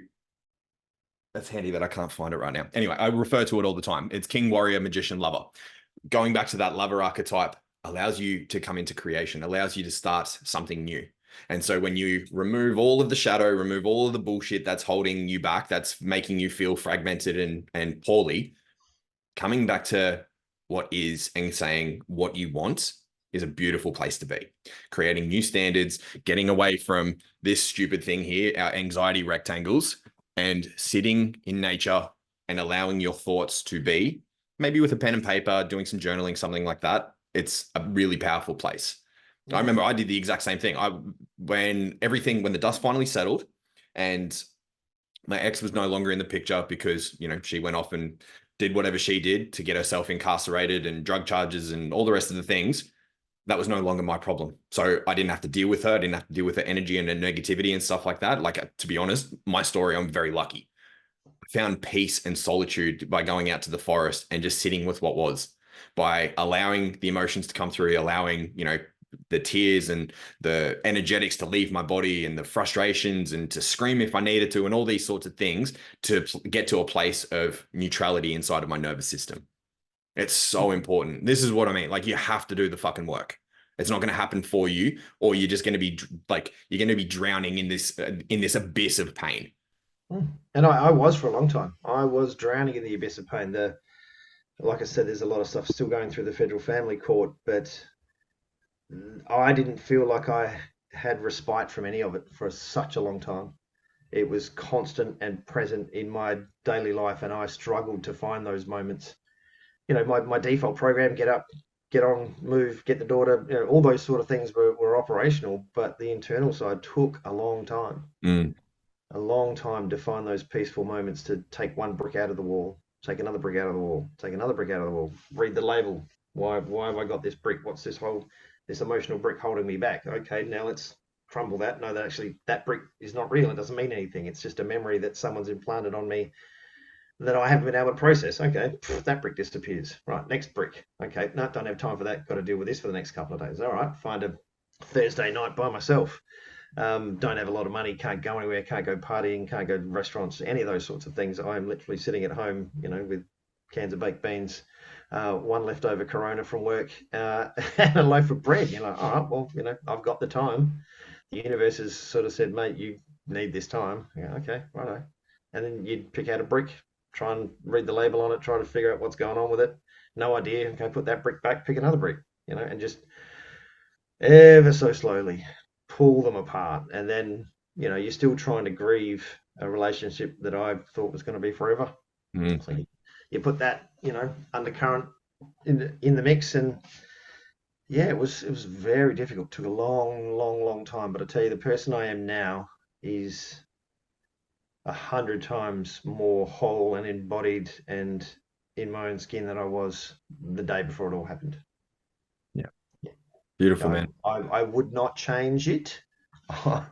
that's handy that I can't find it right now. Anyway, I refer to it all the time. It's King, Warrior, Magician, Lover. Going back to that lover archetype allows you to come into creation, allows you to start something new. And so when you remove all of the shadow, remove all of the bullshit that's holding you back, that's making you feel fragmented and poorly, coming back to what is and saying what you want is a beautiful place to be. Creating new standards, getting away from this stupid thing here, our anxiety rectangles, and sitting in nature and allowing your thoughts to be, maybe with a pen and paper, doing some journaling, something like that. It's a really powerful place. I remember I did the exact same thing. When the dust finally settled and my ex was no longer in the picture because, she went off and did whatever she did to get herself incarcerated and drug charges and all the rest of the things. That was no longer my problem. So I didn't have to deal with her. I didn't have to deal with her energy and her negativity and stuff like that. Like, to be honest, my story, I'm very lucky. I found peace and solitude by going out to the forest and just sitting with what was, by allowing the emotions to come through, allowing, the tears and the energetics to leave my body and the frustrations and to scream if I needed to and all these sorts of things to get to a place of neutrality inside of my nervous system. It's so important. This is what I mean. Like, you have to do the fucking work. It's not going to happen for you, or you're just going to be you're going to be drowning in this abyss of pain. And I was for a long time. I was drowning in the abyss of pain. Like I said, there's a lot of stuff still going through the federal family court, but I didn't feel like I had respite from any of it for such a long time. It was constant and present in my daily life, and I struggled to find those moments. My default program, get up, get on, move, get the daughter, all those sort of things were operational, but the internal side took Mm. a long time to find those peaceful moments to take one brick out of the wall, take another brick out of the wall, take another brick out of the wall, read the label. Why have I got this brick? What's this emotional brick holding me back? Okay, now let's crumble that. No, that actually that brick is not real. It doesn't mean anything. It's just a memory that someone's implanted on me that I haven't been able to process. Okay, that brick disappears. Right, next brick. Okay, no, don't have time for that. Got to deal with this for the next couple of days. All right, find a Thursday night by myself. Don't have a lot of money, can't go anywhere, can't go partying, can't go to restaurants, any of those sorts of things. I'm literally sitting at home, with cans of baked beans, one leftover Corona from work, and a loaf of bread. You're like, all right, well, I've got the time. The universe has sort of said, mate, you need this time. Yeah, okay, righto. And then you'd pick out a brick, try and read the label on it, try to figure out what's going on with it. No idea. Okay, put that brick back, pick another brick, and just ever so slowly pull them apart. And then, you're still trying to grieve a relationship that I thought was going to be forever. Mm. So you put that, undercurrent in the mix, and yeah, it was very difficult. Took a long, long, long time. But I tell you, the person I am now is 100 times more whole and embodied and in my own skin than I was the day before it all happened. Yeah. Beautiful, I, man. I would not change it. I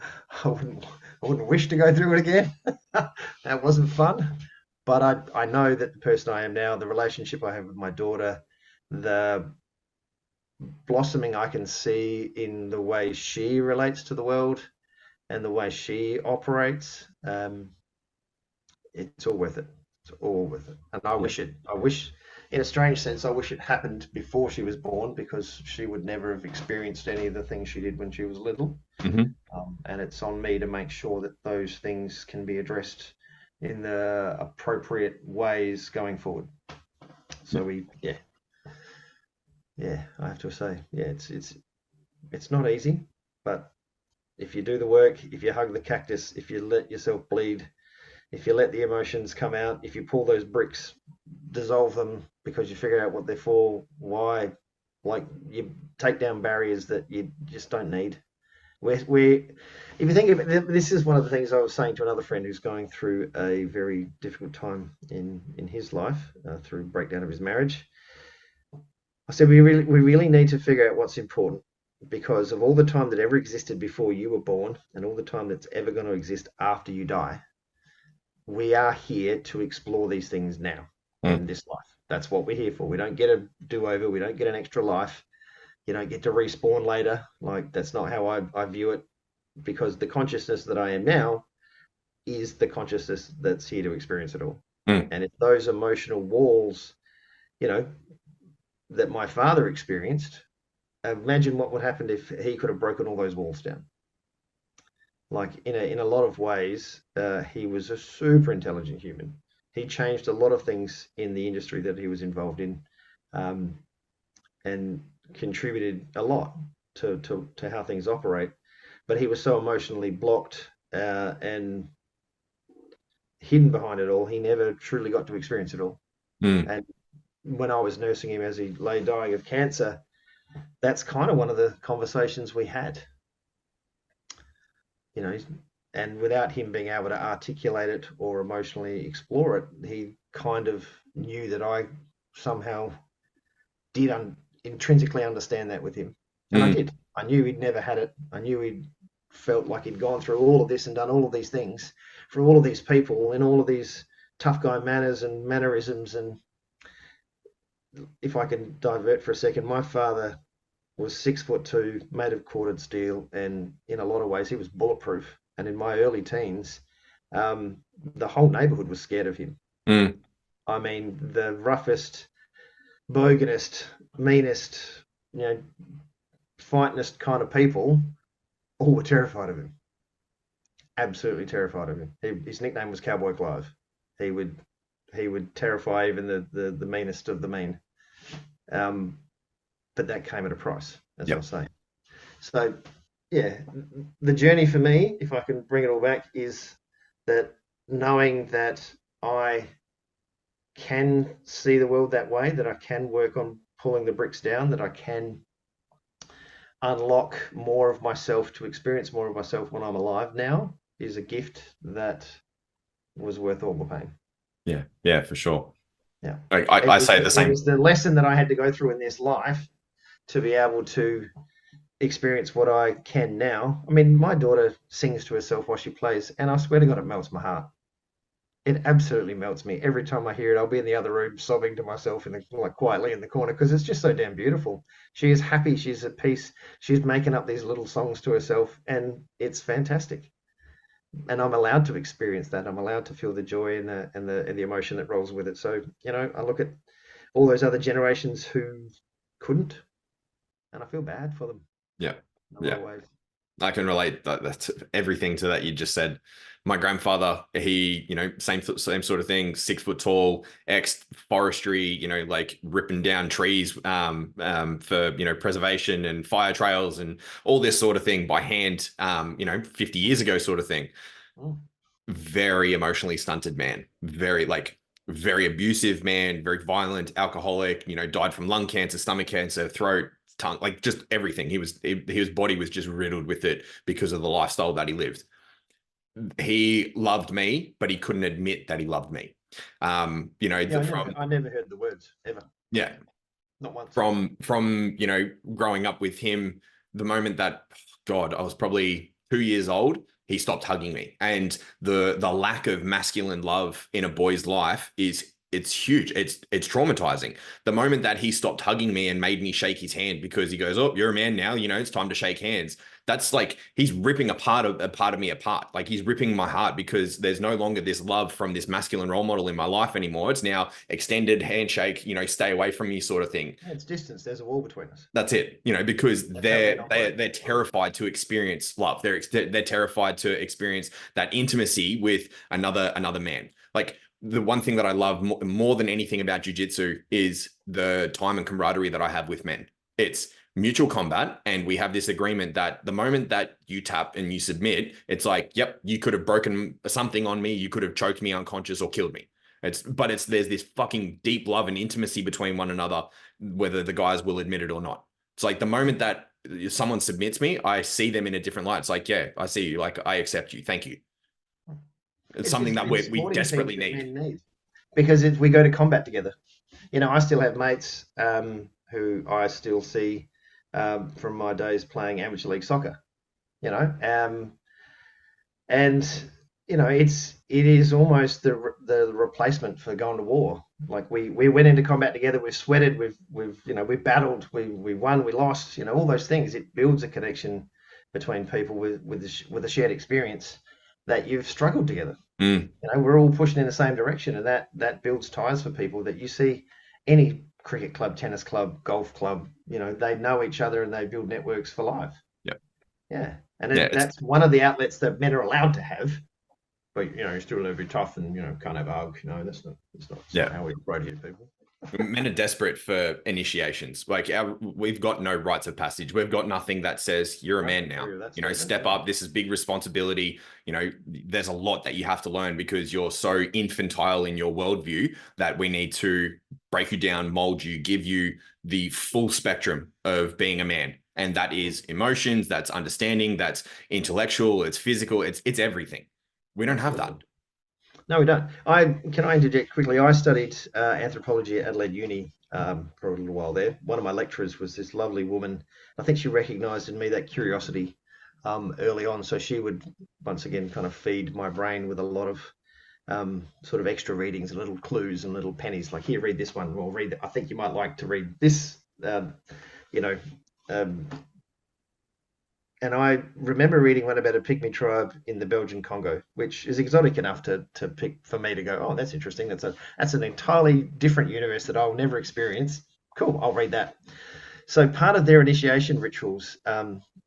wouldn't wish to go through it again. That wasn't fun. But I know that the person I am now, the relationship I have with my daughter, the blossoming I can see in the way she relates to the world and the way she operates, it's all worth it. It's all worth it. And Yeah. I wish, in a strange sense, I wish it happened before she was born because she would never have experienced any of the things she did when she was little. Mm-hmm. And it's on me to make sure that those things can be addressed in the appropriate ways going forward. Yeah. So yeah, I have to say, yeah, it's not easy, but if you do the work, if you hug the cactus, if you let yourself bleed, if you let the emotions come out, if you pull those bricks, dissolve them because you figure out what they're for, why, like you take down barriers that you just don't need. If you think of it, this is one of the things I was saying to another friend who's going through a very difficult time in his life through breakdown of his marriage. I said we really need to figure out what's important because of all the time that ever existed before you were born and all the time that's ever going to exist after you die. We are here to explore these things now Mm. in this life. That's what we're here for. We don't get a do-over. We don't get an extra life. You don't get to respawn later. Like that's not how I view it because the consciousness that I am now is the consciousness that's here to experience it all. Mm. And if those emotional walls, you know, that my father experienced, imagine what would happen if he could have broken all those walls down. Like in a lot of ways, he was a super intelligent human. He changed a lot of things in the industry that he was involved in, um, and contributed a lot to how things operate. But he was so emotionally blocked and hidden behind it all, he never truly got to experience it all. Mm. And when I was nursing him as he lay dying of cancer, that's kind of one of the conversations we had, you know, and without him being able to articulate it or emotionally explore it, he kind of knew that I somehow did intrinsically understand that with him. And I Mm. did. I knew he'd never had it. I knew he'd felt like he'd gone through all of this and done all of these things for all of these people in all of these tough guy manners and mannerisms. And if I can divert for a second, my father was 6'2", made of corded steel, and in a lot of ways he was bulletproof. And in my early teens, um, the whole neighborhood was scared of him. Mm. I mean, the roughest, boganest, meanest, you know, fightingest kind of people all were terrified of him. Absolutely terrified of him. His nickname was Cowboy Clive. He would he would terrify even the meanest of the mean. Um, but that came at a price, as I Yep. was saying. So, yeah, the journey for me, if I can bring it all back, is that knowing that I can see the world that way, that I can work on pulling the bricks down, that I can unlock more of myself to experience more of myself when I'm alive now is a gift that was worth all the pain. Yeah. Yeah, for sure. Yeah. I say the It same. was the lesson that I had to go through in this life to be able to experience what I can now. I mean, my daughter sings to herself while she plays, and I swear to God, it melts my heart. It absolutely melts me every time I hear it. I'll be in the other room sobbing to myself in the like quietly in the corner because it's just so damn beautiful. She is happy. She's at peace. She's making up these little songs to herself, and it's fantastic. And I'm allowed to experience that. I'm allowed to feel the joy and the emotion that rolls with it. So I look at all those other generations who couldn't, and I feel bad for them Yeah. in a lot Yeah. of ways. I can relate that's everything to that you just said. My grandfather, he, same sort of thing, 6 foot tall, ex forestry, like ripping down trees for preservation and fire trails and all this sort of thing by hand, 50 years ago, sort of thing. Mm. Very emotionally stunted man, very abusive man, very violent, alcoholic, died from lung cancer, stomach cancer, throat, tongue, like just everything. His body was just riddled with it because of the lifestyle that he lived. He loved me, but he couldn't admit that he loved me. Yeah, From I never heard the words ever, yeah, not once. from growing up with him, the moment that God, I was probably 2 years old, he stopped hugging me, and the lack of masculine love in a boy's life it's huge. It's traumatizing. The moment that he stopped hugging me and made me shake his hand because he goes, "Oh, you're a man now. It's time to shake hands." That's like he's ripping a part of me apart. Like he's ripping my heart because there's no longer this love from this masculine role model in my life anymore. It's now extended handshake, stay away from me sort of thing. Yeah, it's distance. There's a wall between us. That's it, because That's how men operate. they're terrified to experience love. They're terrified to experience that intimacy with another man. Like the one thing that I love more than anything about jujitsu is the time and camaraderie that I have with men. It's mutual combat, and we have this agreement that the moment that you tap and you submit, it's like, yep, you could have broken something on me, you could have choked me unconscious or killed me. There's this fucking deep love and intimacy between one another, whether the guys will admit it or not. It's like the moment that someone submits me, I see them in a different light. It's like, yeah, I see you. Like, I accept you. Thank you. It's something that It's we supporting things desperately that need. men need because we go to combat together. I still have mates who I still see from my days playing amateur league soccer. You know, and it is almost the replacement for going to war. Like we went into combat together. We've sweated. We've battled. We won. We lost. All those things. It builds a connection between people with a shared experience that you've struggled together. Mm. You know, we're all pushing in the same direction, and that builds ties for people. That you see any cricket club, tennis club, golf club, you know, they know each other and they build networks for life. Yeah. Yeah, and Yeah. that's one of the outlets that men are allowed to have. But you know, you're still a little bit tough, and you know, can't have a hug. No, that's Yeah. not how we approach it, people. Men are desperate for initiations. Like we've got no rites of passage. We've got nothing that says you're a I man agree now. with that You know, statement. step up. This is big responsibility. You know, there's a lot that you have to learn because you're so infantile in your worldview that we need to break you down, mold you, give you the full spectrum of being a man. And that is emotions, that's understanding, that's intellectual, it's physical, it's everything. We don't have that. Absolutely. No, we don't. I interject quickly? I studied anthropology at Adelaide Uni for a little while there. One of my lecturers was this lovely woman. I think she recognised in me that curiosity early on, so she would once again kind of feed my brain with a lot of sort of extra readings and little clues and little pennies. Like, here, read this one, or read. I think you might like to read this. You know. Um, and I remember reading one about a pygmy tribe in the Belgian Congo, which is exotic enough to pick for me to go, oh, that's interesting. That's an entirely different universe that I'll never experience. Cool, I'll read that. So part of their initiation rituals,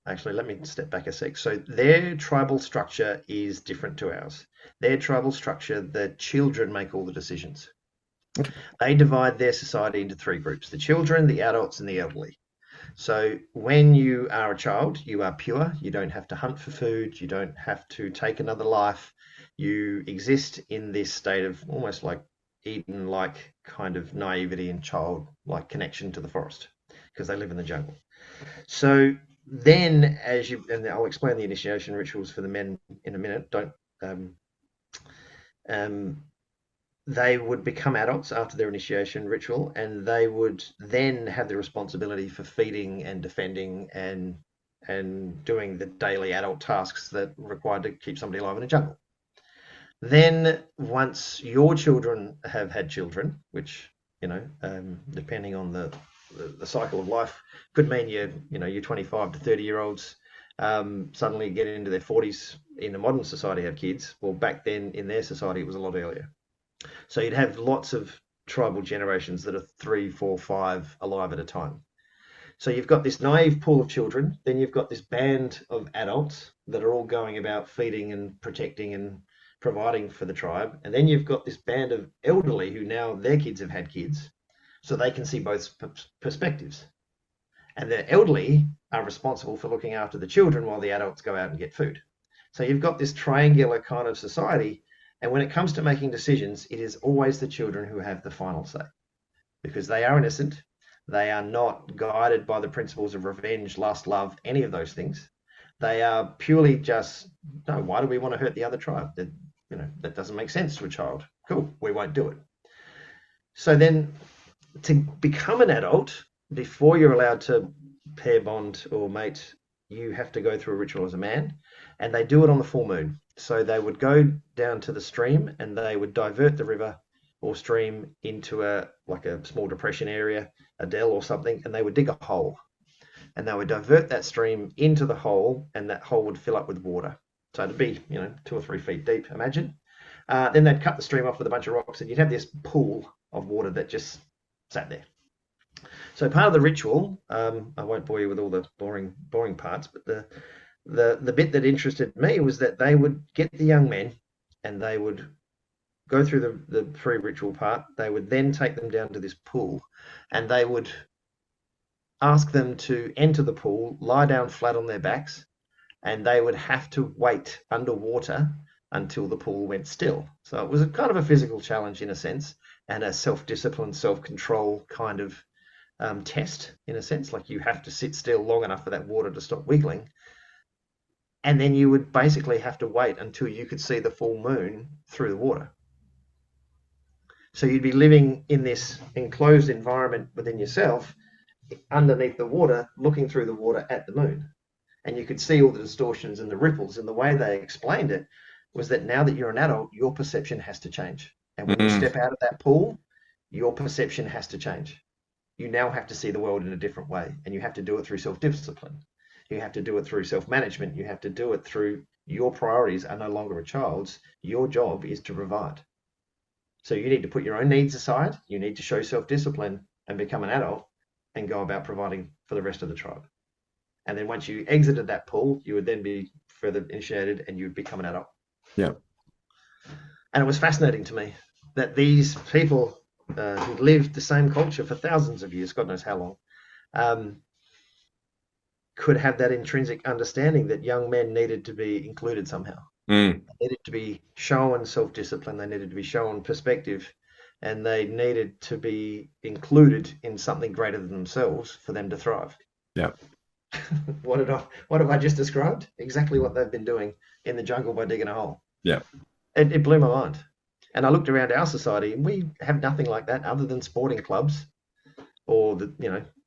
actually, let me step back a sec. So their tribal structure is different to ours. Their tribal structure, the children make all the decisions. They divide their society into three groups: the children, the adults, and the elderly. So when you are a child, you are pure. You don't have to hunt for food. You don't have to take another life. You exist in this state of almost like Eden-like kind of naivety and childlike connection to the forest because they live in the jungle. So then, and I'll explain the initiation rituals for the men in a minute. Don't um, um, They would become adults after their initiation ritual, and they would then have the responsibility for feeding and defending and doing the daily adult tasks that are required to keep somebody alive in a jungle. Then, once your children have had children, which you know, depending on the cycle of life, could mean you're 25 to 30-year-olds suddenly get into their 40s in a modern society have kids. Well, back then in their society it was a lot earlier. So you'd have lots of tribal generations that are 3, 4, 5 alive at a time. So you've got this naive pool of children, then you've got this band of adults that are all going about feeding and protecting and providing for the tribe. And then you've got this band of elderly who now their kids have had kids, so they can see both perspectives. And the elderly are responsible for looking after the children while the adults go out and get food. So you've got this triangular kind of society. And when it comes to making decisions, it is always the children who have the final say because they are innocent. They are not guided by the principles of revenge, lust, love, any of those things. They are purely just, no, why do we want to hurt the other tribe? That doesn't make sense to a child. Cool, we won't do it. So then to become an adult, before you're allowed to pair bond or mate, you have to go through a ritual as a man, and they do it on the full moon. So they would go down to the stream and they would divert the river or stream into a small depression area, a dell or something, and they would dig a hole. And they would divert that stream into the hole, and that hole would fill up with water. So it'd be, 2 or 3 feet deep, imagine. Then they'd cut the stream off with a bunch of rocks, and you'd have this pool of water that just sat there. So part of the ritual, I won't bore you with all the boring parts, but the bit that interested me was that they would get the young men and they would go through the pre-ritual part. They would then take them down to this pool and they would ask them to enter the pool, lie down flat on their backs, and they would have to wait underwater until the pool went still. So it was a kind of a physical challenge in a sense, and a self-discipline, self-control kind of test in a sense. Like, you have to sit still long enough for that water to stop wiggling. And then you would basically have to wait until you could see the full moon through the water. So you'd be living in this enclosed environment within yourself, underneath the water, looking through the water at the moon. And you could see all the distortions and the ripples. And the way they explained it was that now that you're an adult, your perception has to change. And when you step out of that pool, your perception has to change. You now have to see the world in a different way. And you have to do it through self-discipline. You have to do it through self-management. You have to do it through Your priorities are no longer a child's. Your job is to provide. So you need to put your own needs aside. You need to show self-discipline and become an adult and go about providing for the rest of the tribe. And then once you exited that pool, you would then be further initiated and you'd become an adult. Yeah. And it was fascinating to me that these people who lived the same culture for thousands of years, God knows how long, um, could have that intrinsic understanding that young men needed to be included somehow. Mm. They needed to be shown self-discipline. They needed to be shown perspective, and they needed to be included in something greater than themselves for them to thrive. Yeah. What have I just described? Exactly what they've been doing in the jungle by digging a hole. Yeah. It blew my mind. And I looked around our society, and we have nothing like that other than sporting clubs, or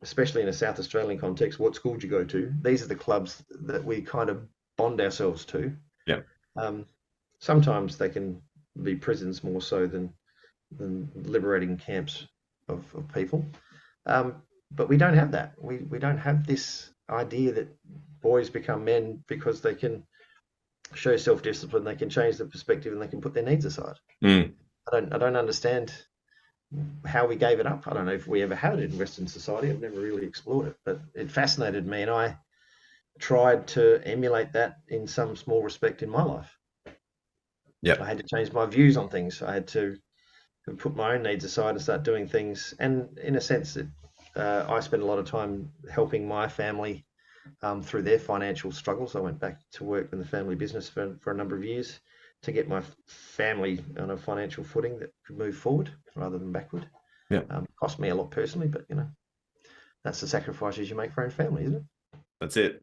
especially in a South Australian context, what school do you go to? These are the clubs that we kind of bond ourselves to. Yeah. Sometimes they can be prisons more so than liberating camps of people. But we don't have that. We don't have this idea that boys become men because they can show self-discipline, they can change their perspective, and they can put their needs aside. Mm. I don't understand how we gave it up. I don't know if we ever had it in Western society. I've never really explored it, but it fascinated me, and I tried to emulate that in some small respect in my life. Yeah. I had to change my views on things. I had to put my own needs aside and start doing things. And in a sense, I spent a lot of time helping my family through their financial struggles. I went back to work in the family business for a number of years to get my family on a financial footing that could move forward rather than backward. Yeah. Cost me a lot personally, but that's the sacrifices you make for your own family, isn't it? That's it.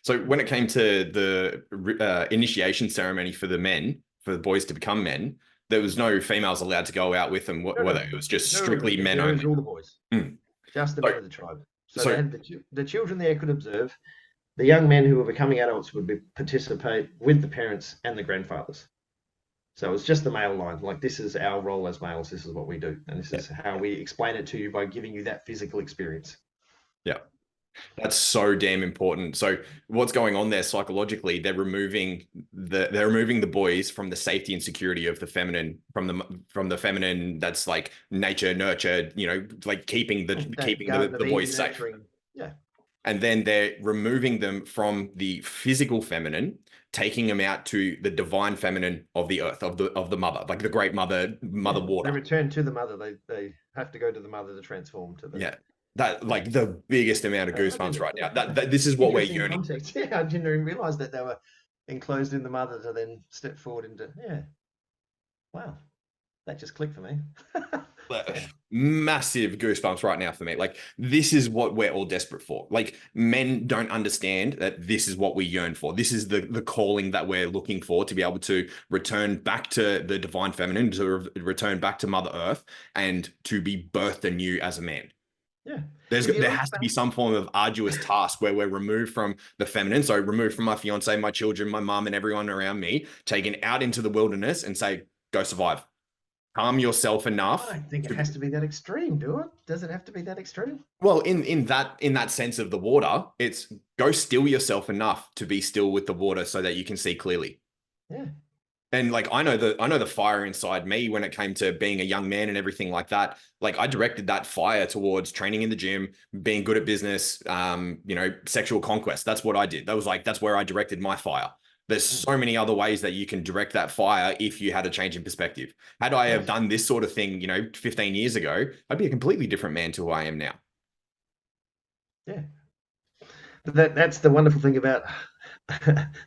So when it came to the initiation ceremony for the men, for the boys to become men, there was no females allowed to go out with them, No, whether it was just no, strictly men it was only. all the boys, just the men of the tribe. So they had the children there could observe. The young men who were becoming adults would participate with the parents and the grandfathers. So it was just the male line. Like, this is our role as males. This is what we do. And this is how we explain it to you by giving you that physical experience. Yeah. That's so damn important. So what's going on there psychologically? They're removing the boys from the safety and security of the feminine, from the feminine that's like nature, nurture, like keeping the boys safe. Nurturing. Yeah. And then they're removing them from the physical feminine, taking them out to the divine feminine of the earth, of the mother, like the great mother water. They return to the mother. They have to go to the mother to transform to the. Yeah. That, like, the biggest amount of goosebumps right now. That this is what we're yearning. Context. Yeah, I didn't even realize that they were enclosed in the mother to then step forward into. Yeah. Wow. That just clicked for me. Massive goosebumps right now for me. Like, this is what we're all desperate for. Like, men don't understand that this is what we yearn for. This is the calling that we're looking for, to be able to return back to the divine feminine, to return back to Mother Earth, and to be birthed anew as a man. Yeah. There has to be some form of arduous task where we're removed from the feminine. So removed from my fiance, my children, my mum, and everyone around me, taken out into the wilderness and say, go survive. Calm yourself enough. I don't think it has to be that extreme, do it? Does it have to be that extreme? Well, in that sense of the water, it's go still yourself enough to be still with the water so that you can see clearly. Yeah. And like, I know the fire inside me when it came to being a young man and everything like that. Like, I directed that fire towards training in the gym, being good at business, sexual conquest. That's what I did. That's where I directed my fire. There's so many other ways that you can direct that fire if you had a change in perspective. Had I have done this sort of thing, 15 years ago, I'd be a completely different man to who I am now. Yeah. But that's the wonderful thing about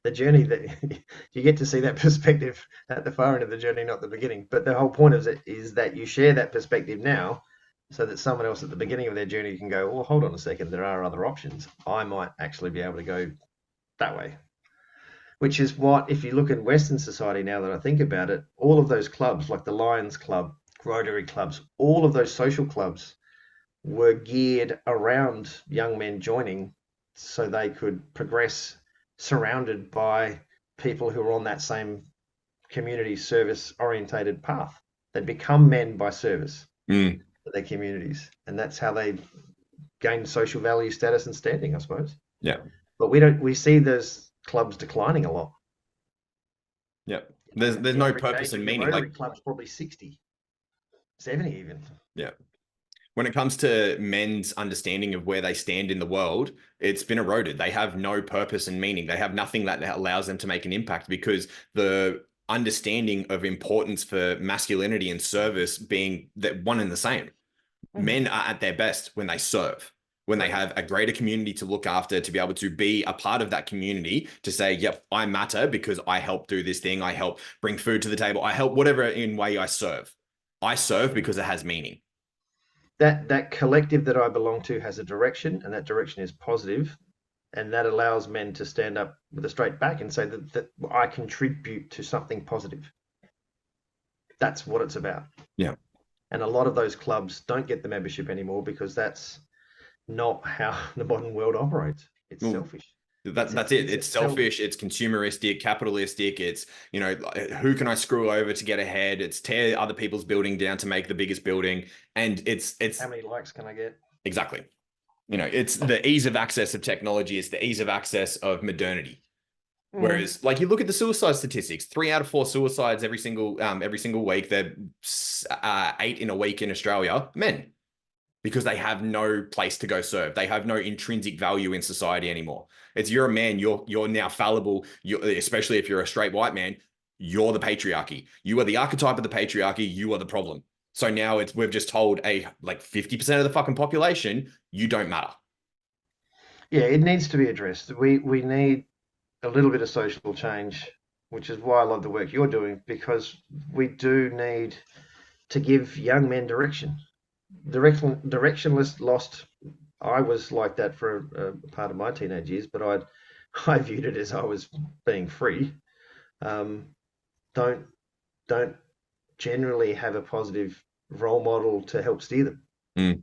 the journey, that you get to see that perspective at the far end of the journey, not the beginning. But the whole point of it is that you share that perspective now, so that someone else at the beginning of their journey can go, well, hold on a second, there are other options. I might actually be able to go that way. Which is what, if you look at Western society now that I think about it, all of those clubs, like the Lions Club, Rotary clubs, all of those social clubs were geared around young men joining so they could progress, surrounded by people who are on that same community service orientated path. They'd become men by service to their communities. And that's how they gained social value, status, and standing, I suppose. Yeah. But we see those clubs declining a lot. Yeah. You know, There's the no average purpose age and of your meaning. Rotary Like, club's probably 60, 70 even. yeah. When it comes to men's understanding of where they stand in the world, it's been eroded. They have no purpose and meaning. They have nothing that allows them to make an impact because the understanding of importance for masculinity and service being that one and the same. Mhm. Men are at their best when they serve, when they Correct. have a greater community to look after, to be able to be a part of that community, to say, yep, I matter because I help do this thing. I help bring food to the table. I help whatever in way I serve. I serve because it has meaning. That collective that I belong to has a direction, and that direction is positive, and that allows men to stand up with a straight back and say that I contribute to something positive. That's what it's about. Yeah. And a lot of those clubs don't get the membership anymore because that's not how the modern world operates. It's Well, selfish. that's it. It's It's itself. selfish. It's consumeristic, capitalistic. It's, who can I screw over to get ahead? It's tear other people's building down to make the biggest building. And it's How many likes can I get? exactly, it's the ease of access of technology. It's the ease of access of modernity. Mm. Whereas, like, you look at the suicide statistics, 3 out of 4 suicides every single week. They're 8 in a week in Australia, men, because they have no place to go serve. They have no intrinsic value in society anymore. It's you're a man, you're now fallible. Especially if you're a straight white man, you're the patriarchy. You are the archetype of the patriarchy. You are the problem. So now we've just told like 50% of the fucking population, you don't matter. Yeah, it needs to be addressed. We need a little bit of social change, which is why I love the work you're doing, because we do need to give young men direction. Directionless, lost. I was like that for a part of my teenage years, but I viewed it as I was being free. Um, don't don't generally have a positive role model to help steer them. Mm,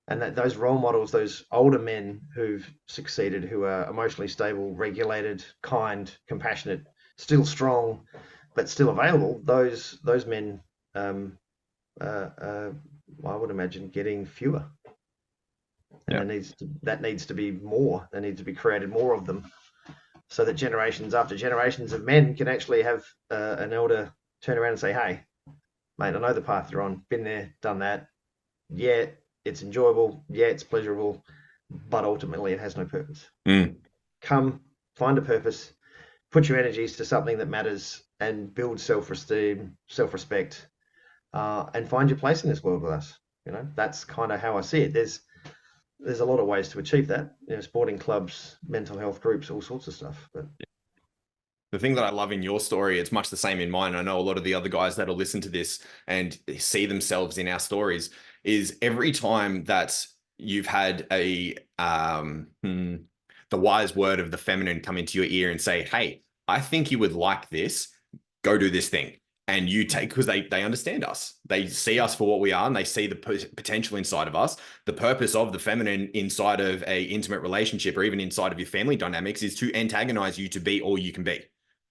And that those role models, those older men who've succeeded, who are emotionally stable, regulated, kind, compassionate, still strong, but still available, those men, um, uh, I would imagine, getting fewer. And yeah. that needs to be more. There needs to be created more of them, so that generations after generations of men can actually have an elder turn around and say, "Hey, mate, I know the path you're on. Been there, done that. Yeah, it's enjoyable. Yeah, it's pleasurable, but ultimately it has no purpose. Mm. Come, find a purpose, put your energies to something that matters, and build self-esteem, self-respect, and find your place in this world with us. That's kind of how I see it. There's a lot of ways to achieve that. Sporting clubs, mental health groups, all sorts of stuff. But The thing that I love in your story, it's much the same in mine. I know a lot of the other guys that'll listen to this and see themselves in our stories is every time that you've had the wise word of the feminine come into your ear and say, "Hey, I think you would like this. Go do this thing." And you take, because they understand us. They see us for what we are and they see the potential inside of us. The purpose of the feminine inside of a intimate relationship or even inside of your family dynamics is to antagonize you to be all you can be.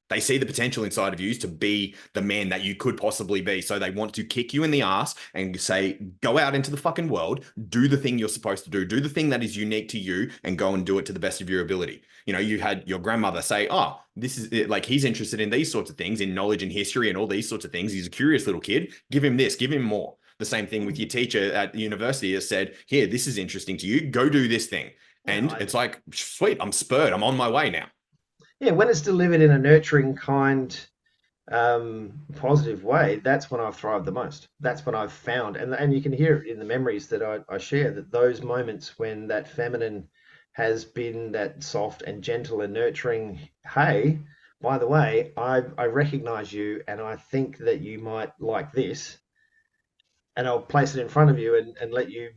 They see the potential inside of you to be the man that you could possibly be. So they want to kick you in the ass and say, go out into the fucking world, do the thing you're supposed to do the thing that is unique to you, and go and do it to the best of your ability. You had your grandmother say, oh, this is it. Like, he's interested in these sorts of things, in knowledge and history and all these sorts of things. He's a curious little kid. Give him this, give him more. The same thing with your teacher at university has said, here, this is interesting to you. Go do this thing. yeah, And it's like, sweet, I'm spurred. I'm on my way now. yeah, when it's delivered in a nurturing, kind, positive way, that's when I've thrived the most. That's when I've found, and you can hear it in the memories that I share, that those moments when that feminine has been that soft and gentle and nurturing. Hey, by the way, I recognize you, and I think that you might like this, and I'll place it in front of you and let you,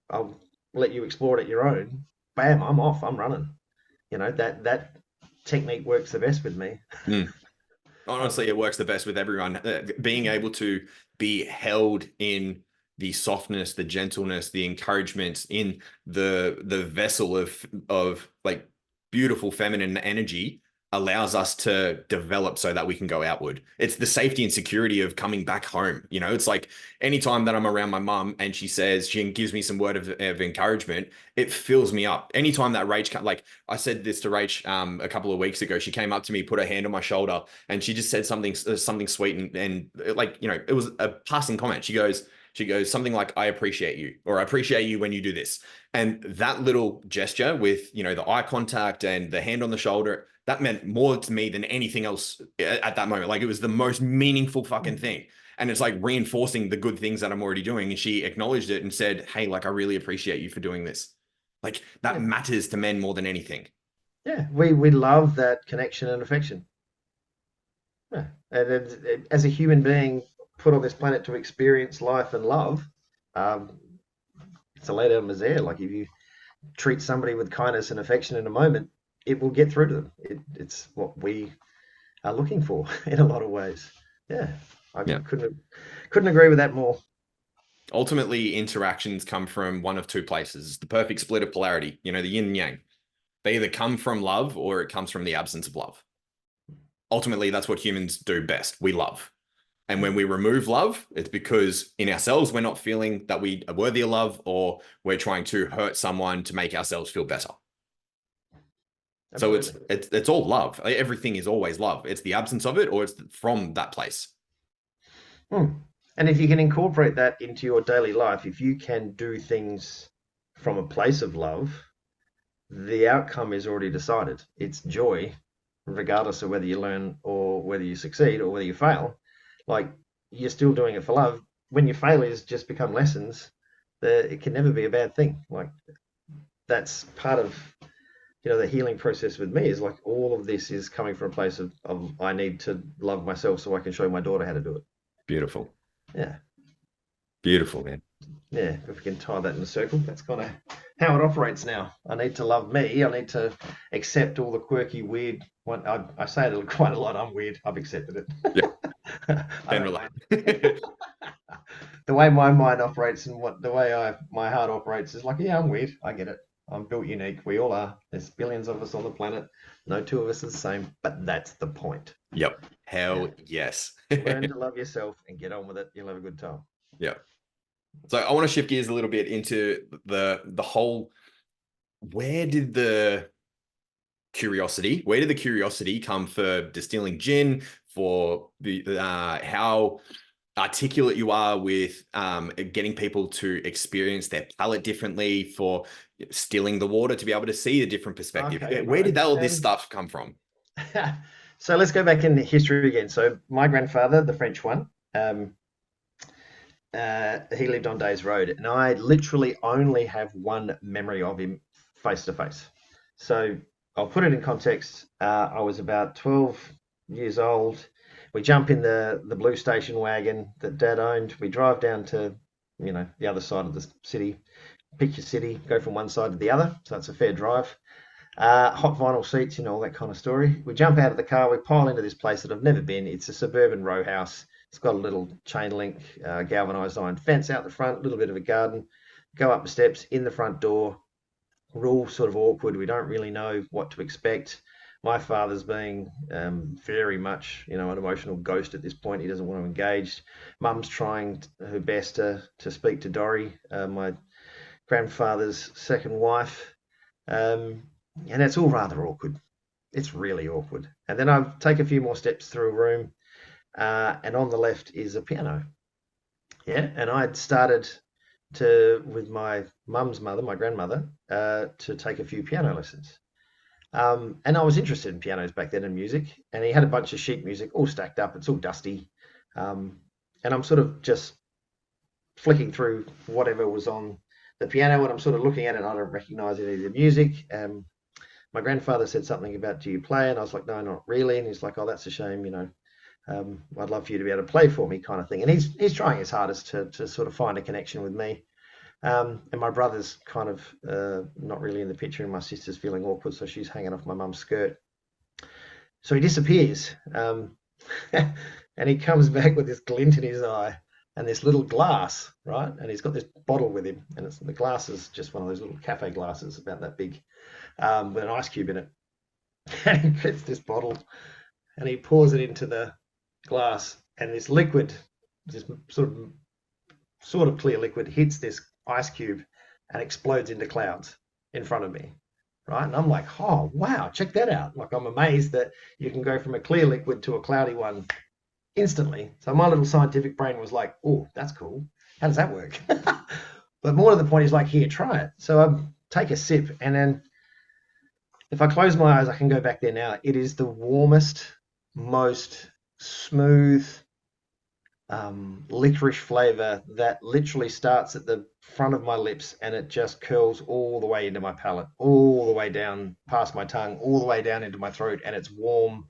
I'll let you explore it at your own. Bam, I'm off. I'm running. That technique works the best with me. Mm. Honestly, it works the best with everyone. Being able to be held in the softness, the gentleness, the encouragement, in the vessel of like beautiful feminine energy, allows us to develop so that we can go outward. It's the safety and security of coming back home. You know, it's like anytime that I'm around my mum and she gives me some word of encouragement, it fills me up. Anytime that like I said this to Rach a couple of weeks ago, she came up to me, put her hand on my shoulder, and she just said something sweet and like, you know, it was a passing comment. She goes something like, I appreciate you, or I appreciate you when you do this. And that little gesture with, you know, the eye contact and the hand on the shoulder, that meant more to me than anything else at that moment. Like it was the most meaningful fucking thing. And it's like reinforcing the good things that I'm already doing. And she acknowledged it and said, hey, like, I really appreciate you for doing this. Like that Yeah, matters to men more than anything. yeah. We love that connection and affection. Yeah. And as a human being put on this planet to experience life and love, um, it's a lay down misere. Like if you treat somebody with kindness and affection in a moment, it will get through to them. It's what we are looking for in a lot of ways. Yeah, I Yeah. couldn't agree with that more. Ultimately, interactions come from one of two places, the perfect split of polarity, you know, the yin and yang. They either come from love or it comes from the absence of love. Ultimately, that's what humans do best. We love. And when we remove love, it's because in ourselves, we're not feeling that we are worthy of love, or we're trying to hurt someone to make ourselves feel better. So Absolutely. it's all love. Everything is always love. It's the absence of it, or it's from that place. Hmm. And if you can incorporate that into your daily life, if you can do things from a place of love, the outcome is already decided. It's joy, regardless of whether you learn or whether you succeed or whether you fail. Like you're still doing it for love. When your failures just become lessons, it can never be a bad thing. Like that's part of the healing process with me is like all of this is coming from a place of I need to love myself so I can show my daughter how to do it. Beautiful. Yeah. Beautiful, man. Yeah, if we can tie that in a circle, that's kind of how it operates now. I need to love me. I need to accept all the quirky, weird. I say it quite a lot. I'm weird. I've accepted it. Yeah, I can don't mind. relate. The way my mind operates and what the way my heart operates is like, yeah, I'm weird. I get it. I'm built unique. We all are. There's billions of us on the planet. No two of us are the same, but that's the point. Yep. Yeah. Hell yes. Learn to love yourself and get on with it. You'll have a good time. Yeah. So I want to shift gears a little bit into the whole, where did the curiosity come for distilling gin, for the how articulate you are with getting people to experience their palate differently, for stilling the water to be able to see a different perspective. Okay, Where right. did all this stuff come from? So let's go back in history again. So my grandfather, the French one, he lived on Days Road, and I literally only have one memory of him face to face. So I'll put it in context. I was about 12 years old. We jump in the blue station wagon that Dad owned. We drive down to, the other side of the city. Pick your city, go from one side to the other. So it's a fair drive. Hot vinyl seats, all that kind of story. We jump out of the car, we pile into this place that I've never been. It's a suburban row house. It's got a little chain link, galvanized iron fence out the front, a little bit of a garden. Go up the steps, in the front door. We're all sort of awkward. We don't really know what to expect. My father's being very much, an emotional ghost at this point. He doesn't want to engage. Mum's trying her best to speak to Dory, my grandfather's second wife. And it's all rather awkward. It's really awkward. And then I take a few more steps through a room, and on the left is a piano. Yeah, and I'd started with my mum's mother, my grandmother, to take a few piano lessons. And I was interested in pianos back then and music. And he had a bunch of sheet music all stacked up. It's all dusty. And I'm sort of just flicking through whatever was on the piano, and I'm sort of looking at it and I don't recognize any of the music. My grandfather said something about, do you play? And I was like, no, not really. And he's like, oh, that's a shame, I'd love for you to be able to play for me, kind of thing. And he's trying his hardest to sort of find a connection with me. And my brother's kind of not really in the picture, and my sister's feeling awkward, so she's hanging off my mum's skirt. So he disappears, and he comes back with this glint in his eye and this little glass, right? And he's got this bottle with him, and the glass is just one of those little cafe glasses about that big, with an ice cube in it. And he gets this bottle and he pours it into the glass, and this liquid, this sort of clear liquid, hits this ice cube and explodes into clouds in front of me. Right. And I'm like, oh, wow, check that out. Like, I'm amazed that you can go from a clear liquid to a cloudy one instantly. So my little scientific brain was like, oh, that's cool. How does that work? But more to the point is like, here, try it. So I take a sip, and then if I close my eyes, I can go back there now. It is the warmest, most smooth, licorice flavor that literally starts at the front of my lips and it just curls all the way into my palate, all the way down past my tongue, all the way down into my throat, and it's warm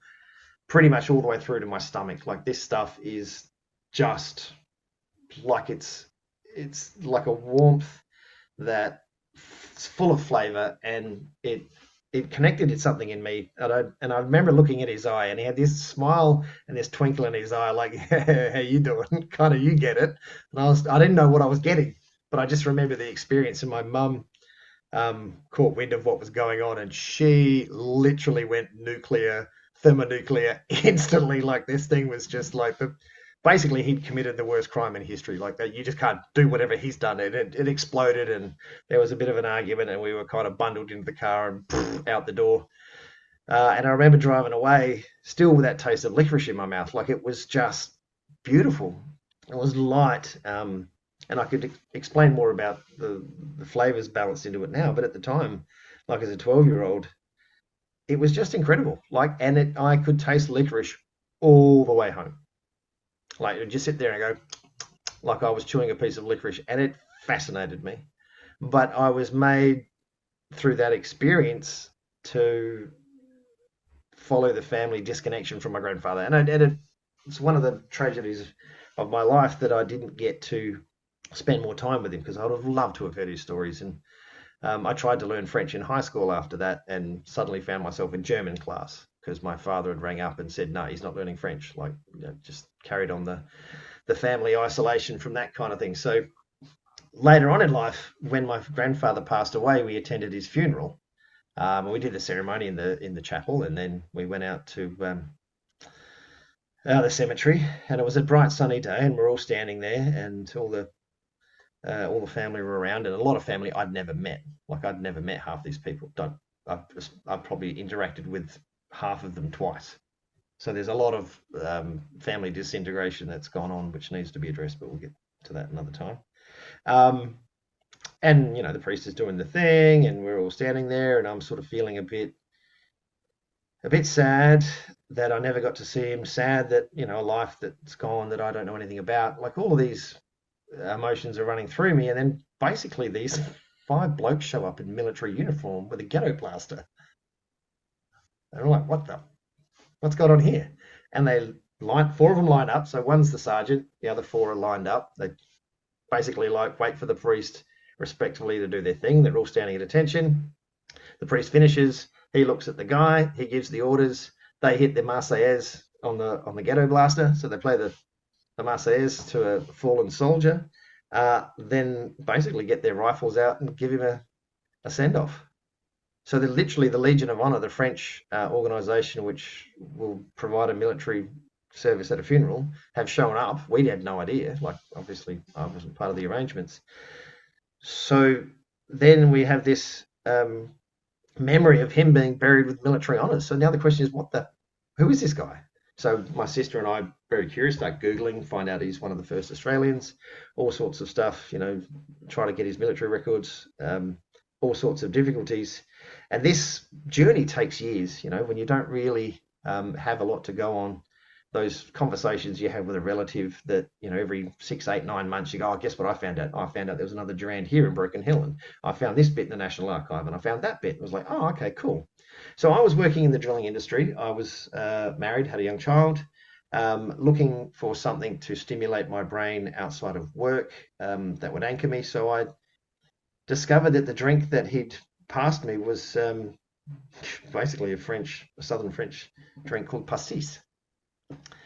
pretty much all the way through to my stomach. Like, this stuff is just like it's like a warmth that it's full of flavor, and it connected to something in me. And I remember looking at his eye, and he had this smile and this twinkle in his eye, like, yeah, how you doing? Kind of, you get it. And I didn't know what I was getting, but I just remember the experience. And my mum caught wind of what was going on, and she literally went nuclear, thermonuclear instantly. Like, this thing was just like basically he'd committed the worst crime in history. Like, that, you just can't do whatever he's done. It exploded, and there was a bit of an argument, and we were kind of bundled into the car and out the door. And I remember driving away still with that taste of licorice in my mouth. Like, it was just beautiful. It was light. And I could explain more about the flavors balanced into it now. But at the time, like, as a 12-year-old, it was just incredible. Like, and I could taste licorice all the way home. Like, I'd just sit there and go, like I was chewing a piece of licorice, and it fascinated me. But I was made through that experience to follow the family disconnection from my grandfather. It's one of the tragedies of my life that I didn't get to spend more time with him, because I would have loved to have heard his stories. And I tried to learn French in high school after that, and suddenly found myself in German class because my father had rang up and said, no, he's not learning French. Like, just carried on the family isolation from that kind of thing. So later on in life, when my grandfather passed away, we attended his funeral. We did the ceremony in the chapel, and then we went out to the cemetery. And it was a bright sunny day, and we're all standing there, and all the family were around, and a lot of family I'd never met. Like, I'd never met half these people. Don't I've probably interacted with half of them twice. So there's a lot of family disintegration that's gone on, which needs to be addressed, but we'll get to that another time. Um, and the priest is doing the thing, and we're all standing there, and I'm sort of feeling a bit sad that I never got to see him. Sad that a life that's gone that I don't know anything about. Like, all of these emotions are running through me, and then basically these five blokes show up in military uniform with a ghetto blaster, and I'm like, what's going on here? And four of them line up. So one's the sergeant, the other four are lined up. They basically like wait for the priest respectfully to do their thing. They're all standing at attention. The priest finishes. He looks at the guy. He gives the orders. They hit the Marseillaise on the ghetto blaster. So they play the Marseillaise to a fallen soldier. Then basically get their rifles out and give him a send off. So they're literally the Legion of Honor, the French organisation which will provide a military service at a funeral, have shown up. We had no idea. Like, obviously, I wasn't part of the arrangements. So then we have this memory of him being buried with military honours. So now the question is, who is this guy? So my sister and I, very curious, start Googling, find out he's one of the first Australians, all sorts of stuff, try to get his military records, all sorts of difficulties. And this journey takes years, when you don't really have a lot to go on. Those conversations you have with a relative that, every 6, 8, 9 months you go, oh, guess what I found out? I found out there was another Durand here in Broken Hill, and I found this bit in the National Archive, and I found that bit. It was like, oh, okay, cool. So I was working in the drilling industry. I was married, had a young child, looking for something to stimulate my brain outside of work that would anchor me. So I discovered that the drink that he'd passed me was basically a southern French drink called pastis.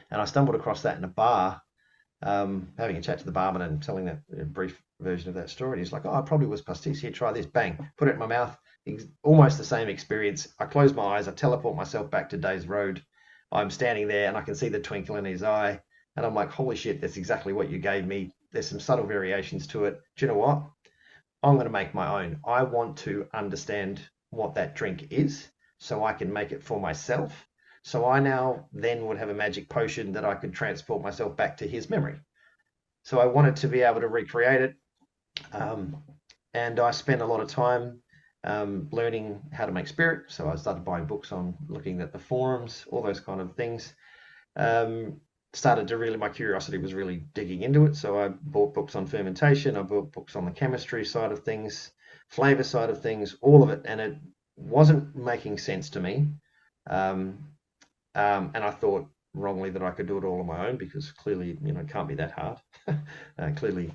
And I stumbled across that in a bar having a chat to the barman and telling that a brief version of that story. And he's like, "Oh, it probably was pastis. Here, try this." Bang, put it in my mouth. Almost the same experience. I close my eyes. I teleport myself back to Days Road. I'm standing there and I can see the twinkle in his eye. And I'm like, "Holy shit, that's exactly what you gave me." There's some subtle variations to it. Do you know what? I'm going to make my own. I want to understand what that drink is so I can make it for myself. So I now then would have a magic potion that I could transport myself back to his memory. So I wanted to be able to recreate it. Um, and I spent a lot of time learning how to make spirit. So I started buying books on looking at the forums, all those kind of things. Um, Started to really, my curiosity was really digging into it. So I bought books on fermentation, I bought books on the chemistry side of things, flavor side of things, all of it. And it wasn't making sense to me. Um, and I thought wrongly that I could do it all on my own because clearly, it can't be that hard. Clearly,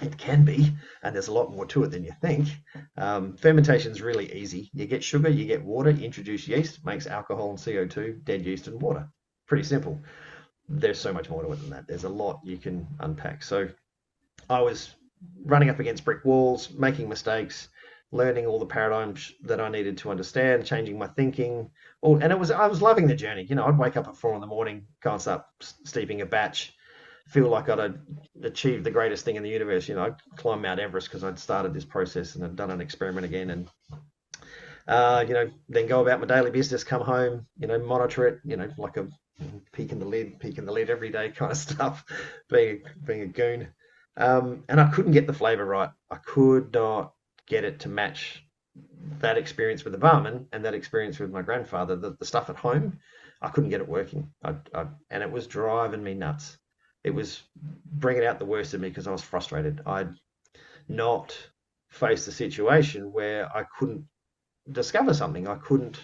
it can be, and there's a lot more to it than you think. Fermentation is really easy. You get sugar, you get water, you introduce yeast, makes alcohol and CO2, dead yeast and water. Pretty simple. There's so much more to it than that. There's a lot you can unpack. So I was running up against brick walls, making mistakes, learning all the paradigms that I needed to understand, changing my thinking. And I was loving the journey. I'd wake up at 4 in the morning, go and start steeping a batch, feel like I'd achieved the greatest thing in the universe. I'd climb Mount Everest because I'd started this process and had done an experiment again. And then go about my daily business, come home, monitor it, like a peek in the lid every day kind of stuff, being a goon. And I couldn't get the flavor right. I could not get it to match that experience with the barman and that experience with my grandfather. The stuff at home, I couldn't get it working. And it was driving me nuts. It was bringing out the worst of me because I was frustrated. I'd not faced a situation where I couldn't discover something. I couldn't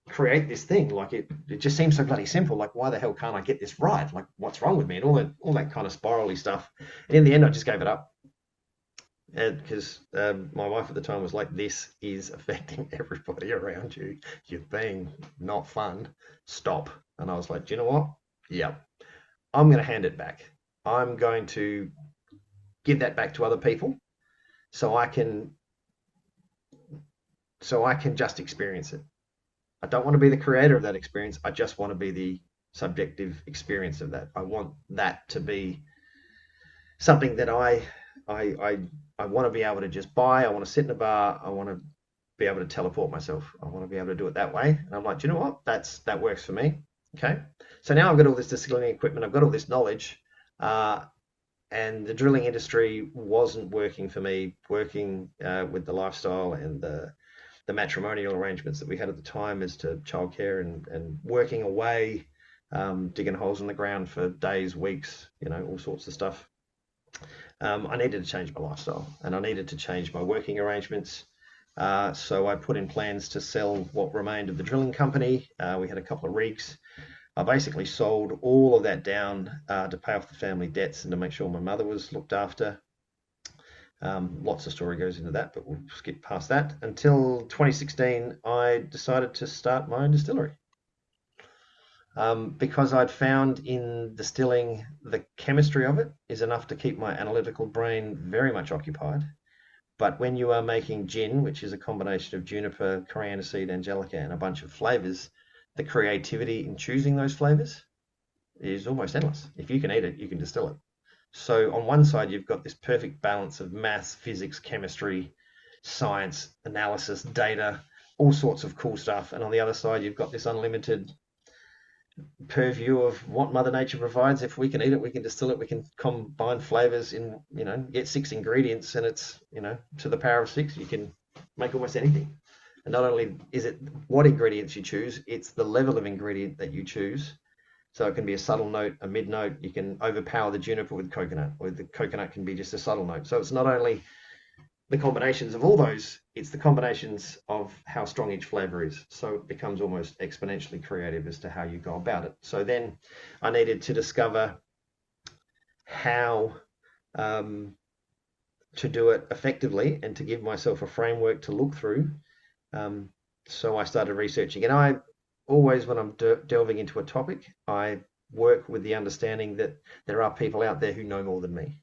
create this thing. Like it just seems so bloody simple. Like, why the hell can't I get this right? Like, what's wrong with me? And all that kind of spirally stuff. And in the end, I just gave it up because my wife at the time was like, "This is affecting everybody around you. You're being not fun. Stop." And I was like, "Do you know what? Yeah, I'm going to hand it back. I'm going to give that back to other people so I can just experience it. I don't want to be the creator of that experience. I just want to be the subjective experience of that. I want that to be something that I I I want to be able to just buy. I want to sit in a bar. I want to be able to teleport myself. I want to be able to do it that way." And I'm like, "Do you know what? That works for me." Okay. So now I've got all this distilling equipment. I've got all this knowledge. Uh, and the drilling industry wasn't working for me, working with the lifestyle and the matrimonial arrangements that we had at the time as to childcare and working away, digging holes in the ground for days, weeks, all sorts of stuff. I needed to change my lifestyle and I needed to change my working arrangements. So I put in plans to sell what remained of the drilling company. We had a couple of rigs. I basically sold all of that down to pay off the family debts and to make sure my mother was looked after. Lots of story goes into that, but we'll skip past that. Until 2016, I decided to start my own distillery. Because I'd found in distilling the chemistry of it is enough to keep my analytical brain very much occupied. But when you are making gin, which is a combination of juniper, coriander seed, angelica, and a bunch of flavors, the creativity in choosing those flavors is almost endless. If you can eat it, you can distill it. So on one side, you've got this perfect balance of maths, physics, chemistry, science, analysis, data, all sorts of cool stuff. And on the other side, you've got this unlimited purview of what Mother Nature provides. If we can eat it, we can distill it, we can combine flavors in, get 6 ingredients and it's, to the power of 6, you can make almost anything. And not only is it what ingredients you choose, it's the level of ingredient that you choose. So it can be a subtle note, a mid note. You can overpower the juniper with coconut, or the coconut can be just a subtle note. So it's not only the combinations of all those, it's the combinations of how strong each flavor is. So it becomes almost exponentially creative as to how you go about it. So then I needed to discover how to do it effectively and to give myself a framework to look through. So I started researching, and I always, when I'm delving into a topic, I work with the understanding that there are people out there who know more than me.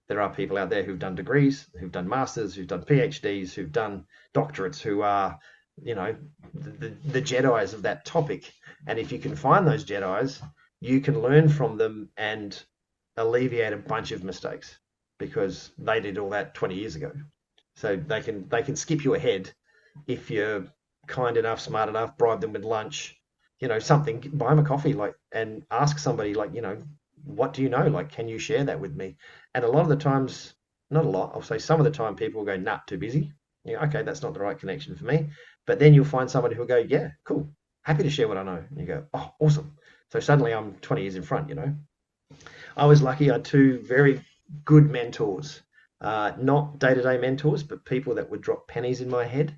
There are people out there who've done degrees, who've done masters, who've done PhDs, who've done doctorates, who are, you know, the Jedis of that topic. And if you can find those Jedis, you can learn from them and alleviate a bunch of mistakes because they did all that 20 years ago. So they can skip you ahead if you're kind enough, smart enough, bribe them with lunch, something, buy them a coffee, like, and ask somebody, like, what do you know? Like, can you share that with me? And a lot of the times, not a lot, I'll say some of the time, people will go, nah, too busy. Yeah, okay, that's not the right connection for me. But then you'll find somebody who'll go, yeah, cool, happy to share what I know. And you go, oh, awesome. So suddenly I'm 20 years in front. I was lucky. I had two very good mentors, not day-to-day mentors, but people that would drop pennies in my head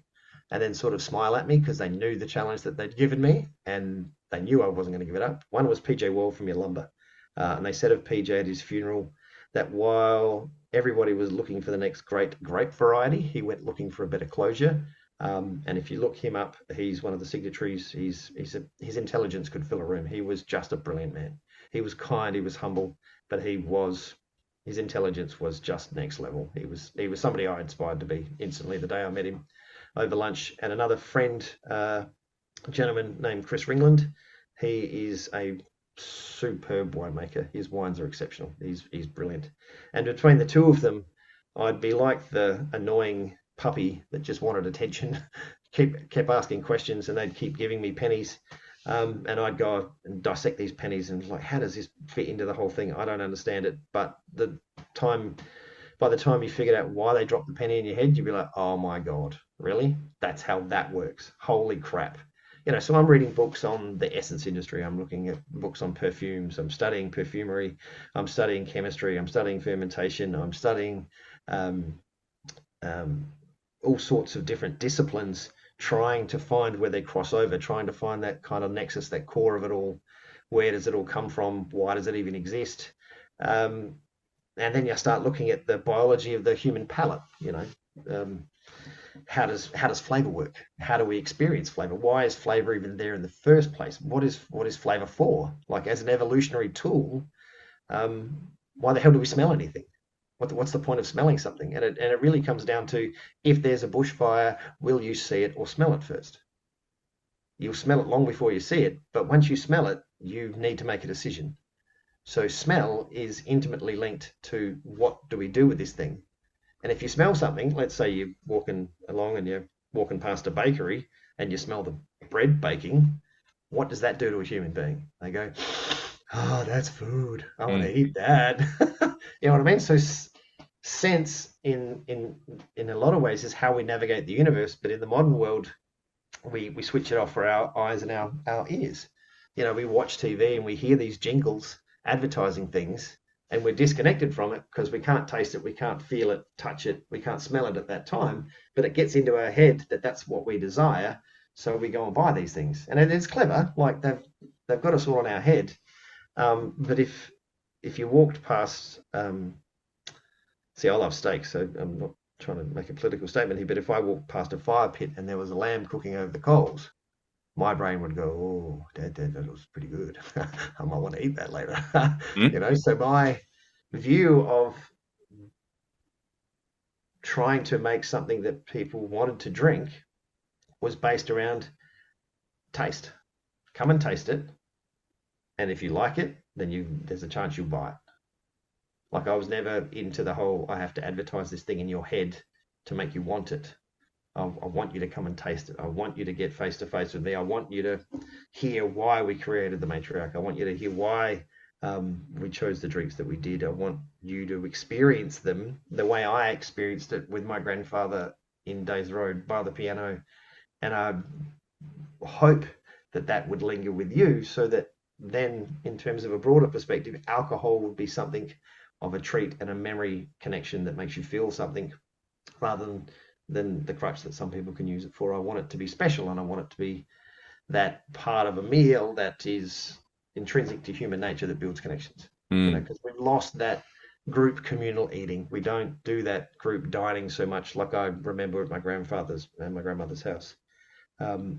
and then sort of smile at me because they knew the challenge that they'd given me and they knew I wasn't going to give it up. One was PJ Wall from Yalumba, and they said of PJ at his funeral that while everybody was looking for the next great grape variety, he went looking for a better closure. And if you look him up, he's one of the signatories. His intelligence could fill a room. He was just a brilliant man. He was kind, he was humble, but his intelligence was just next level. He was somebody I inspired to be instantly the day I met him over lunch. And another friend, a gentleman named Chris Ringland, he is a superb winemaker. His wines are exceptional. He's brilliant. And between the two of them, I'd be like the annoying puppy that just wanted attention, kept asking questions, and they'd keep giving me pennies. And I'd go and dissect these pennies and like, how does this fit into the whole thing? I don't understand it. But by the time you figured out why they dropped the penny in your head, you'd be like, oh my God, really? That's how that works. Holy crap. So I'm reading books on the essence industry. I'm looking at books on perfumes. I'm studying perfumery. I'm studying chemistry. I'm studying fermentation. I'm studying um, all sorts of different disciplines, trying to find where they cross over, trying to find that kind of nexus, that core of it all. Where does it all come from? Why does it even exist? And then you start looking at the biology of the human palate. How does flavor work? How do we experience flavor? Why is flavor even there in the first place? What is flavor for? Like, as an evolutionary tool, why the hell do we smell anything? What's the point of smelling something? And it really comes down to, if there's a bushfire, will you see it or smell it first? You'll smell it long before you see it, but once you smell it, you need to make a decision. So smell is intimately linked to, what do we do with this thing? And if you smell something, let's say you're walking along and you're walking past a bakery and you smell the bread baking, what does that do to a human being? They go, oh, that's food. I want to eat that. You know what I mean? So sense in a lot of ways is how we navigate the universe, but in the modern world, we switch it off for our eyes and our ears. We watch TV and we hear these jingles advertising things, and we're disconnected from it because we can't taste it, we can't feel it, touch it, we can't smell it at that time, but it gets into our head that that's what we desire, so we go and buy these things. And it's clever, like they've got us all on our head. But if you walked past, see, I love steak, so I'm not trying to make a political statement here, but if I walked past a fire pit and there was a lamb cooking over the coals, my brain would go, oh, Dad, that was pretty good. I might want to eat that later. So my view of trying to make something that people wanted to drink was based around taste. Come and taste it, and if you like it, then there's a chance you'll buy it. Like, I was never into the whole, I have to advertise this thing in your head to make you want it. I want you to come and taste it. I want you to get face to face with me. I want you to hear why we created the matriarch. I want you to hear why we chose the drinks that we did. I want you to experience them the way I experienced it with my grandfather in Days Road by the piano. And I hope that would linger with you, so that then, in terms of a broader perspective, alcohol would be something of a treat and a memory connection that makes you feel something, rather than the crutch that some people can use it for. I want it to be special, and I want it to be that part of a meal that is intrinsic to human nature, that builds connections. Because we've lost that group communal eating. We don't do that group dining so much like I remember at my grandfather's and my grandmother's house.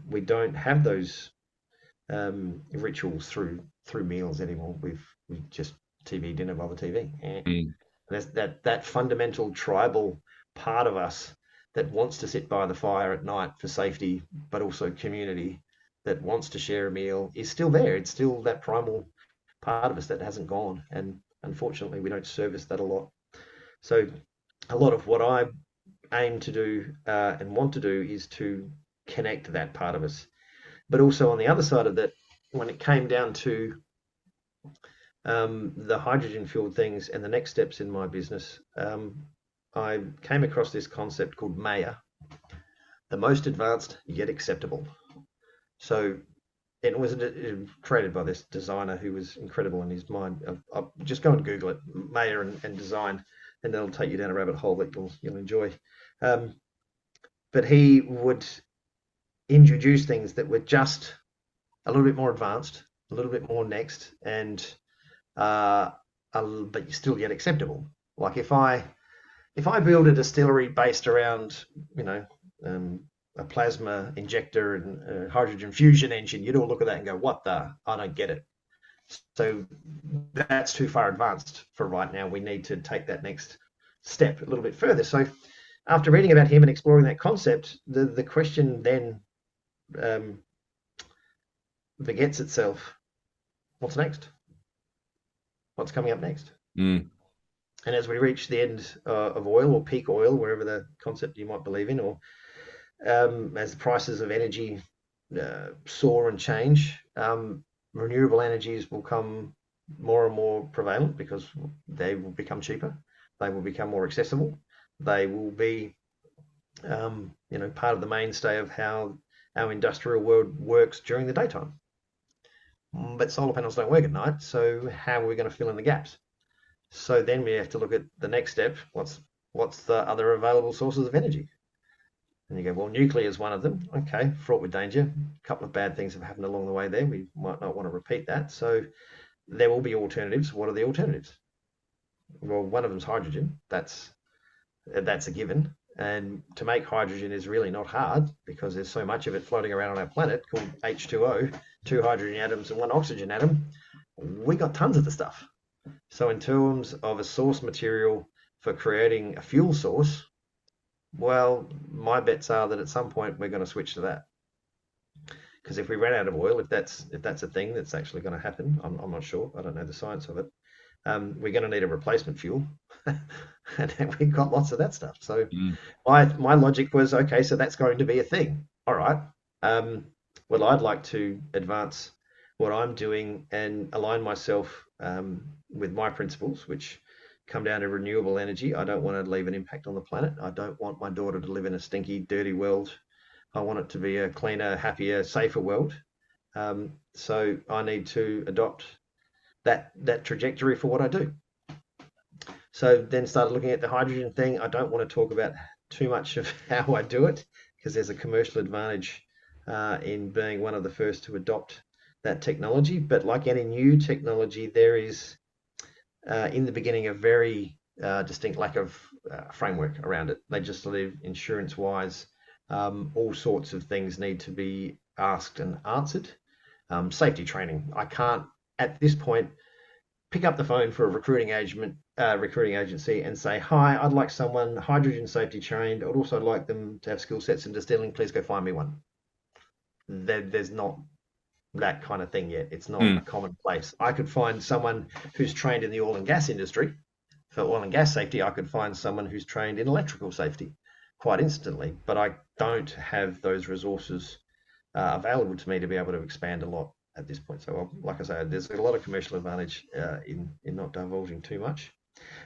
We don't have those rituals through through meals anymore. We just TV dinner by the TV. Mm. There's that fundamental tribal part of us that wants to sit by the fire at night for safety, but also community, that wants to share a meal is still there. It's still that primal part of us that hasn't gone, and unfortunately, we don't service that a lot. So, a lot of what I aim to do and want to do is to connect that part of us. But also on the other side of that, when it came down to the hydrogen fueled things and the next steps in my business, I came across this concept called MAYA, the most advanced yet acceptable. So it was created by this designer who was incredible in his mind. I'll just go and Google it, MAYA and design, and that'll take you down a rabbit hole that you'll enjoy. Um, but he would introduce things that were just a little bit more advanced, a little bit more next, and uh, but still yet acceptable. Like if I build a distillery based around, you know, a plasma injector and a hydrogen fusion engine, you'd all look at that and go, "What the? I don't get it." So that's too far advanced for right now. We need to take that next step a little bit further. So after reading about him and exploring that concept, the question then um, begets itself: what's next? What's coming up next? Mm. And as we reach the end of oil or peak oil, wherever the concept you might believe in, or as the prices of energy soar and change, renewable energies will come more and more prevalent because they will become cheaper, they will become more accessible, they will be, part of the mainstay of how our industrial world works during the daytime. But solar panels don't work at night, so how are we going to fill in the gaps? So then we have to look at the next step. What's the other available sources of energy? And you go, well, nuclear is one of them. Okay, fraught with danger. A couple of bad things have happened along the way there. We might not want to repeat that. So there will be alternatives. What are the alternatives? Well, one of them is hydrogen. That's a given. And to make hydrogen is really not hard because there's so much of it floating around on our planet called H2O, two hydrogen atoms and one oxygen atom. We got tons of the stuff. So in terms of a source material for creating a fuel source, well, my bets are that at some point we're going to switch to that. Because if we run out of oil, if that's a thing that's actually going to happen, I'm not sure. I don't know the science of it. We're going to need a replacement fuel, and we've got lots of that stuff. So my logic was, okay, so that's going to be a thing. All right. Well, I'd like to advance what I'm doing and align myself with my principles, which come down to renewable energy. I don't want to leave an impact on the planet. I don't want my daughter to live in a stinky, dirty world. I want it to be a cleaner, happier, safer world. So I need to adopt that trajectory for what I do. So then started looking at the hydrogen thing. I don't want to talk about too much of how I do it because there's a commercial advantage in being one of the first to adopt that technology. But like any new technology, there is in the beginning a very distinct lack of framework around it. Legislative, insurance-wise, all sorts of things need to be asked and answered. Safety training. I can't at this point pick up the phone for a recruiting agency and say, "Hi, I'd like someone hydrogen safety trained. I'd also like them to have skill sets in distilling. Please go find me one." There's not that kind of thing yet. It's not a commonplace. I could find someone who's trained in the oil and gas industry for oil and gas safety. I could find someone who's trained in electrical safety quite instantly, but I don't have those resources available to me to be able to expand a lot at this point. So, like I say, there's a lot of commercial advantage in not divulging too much.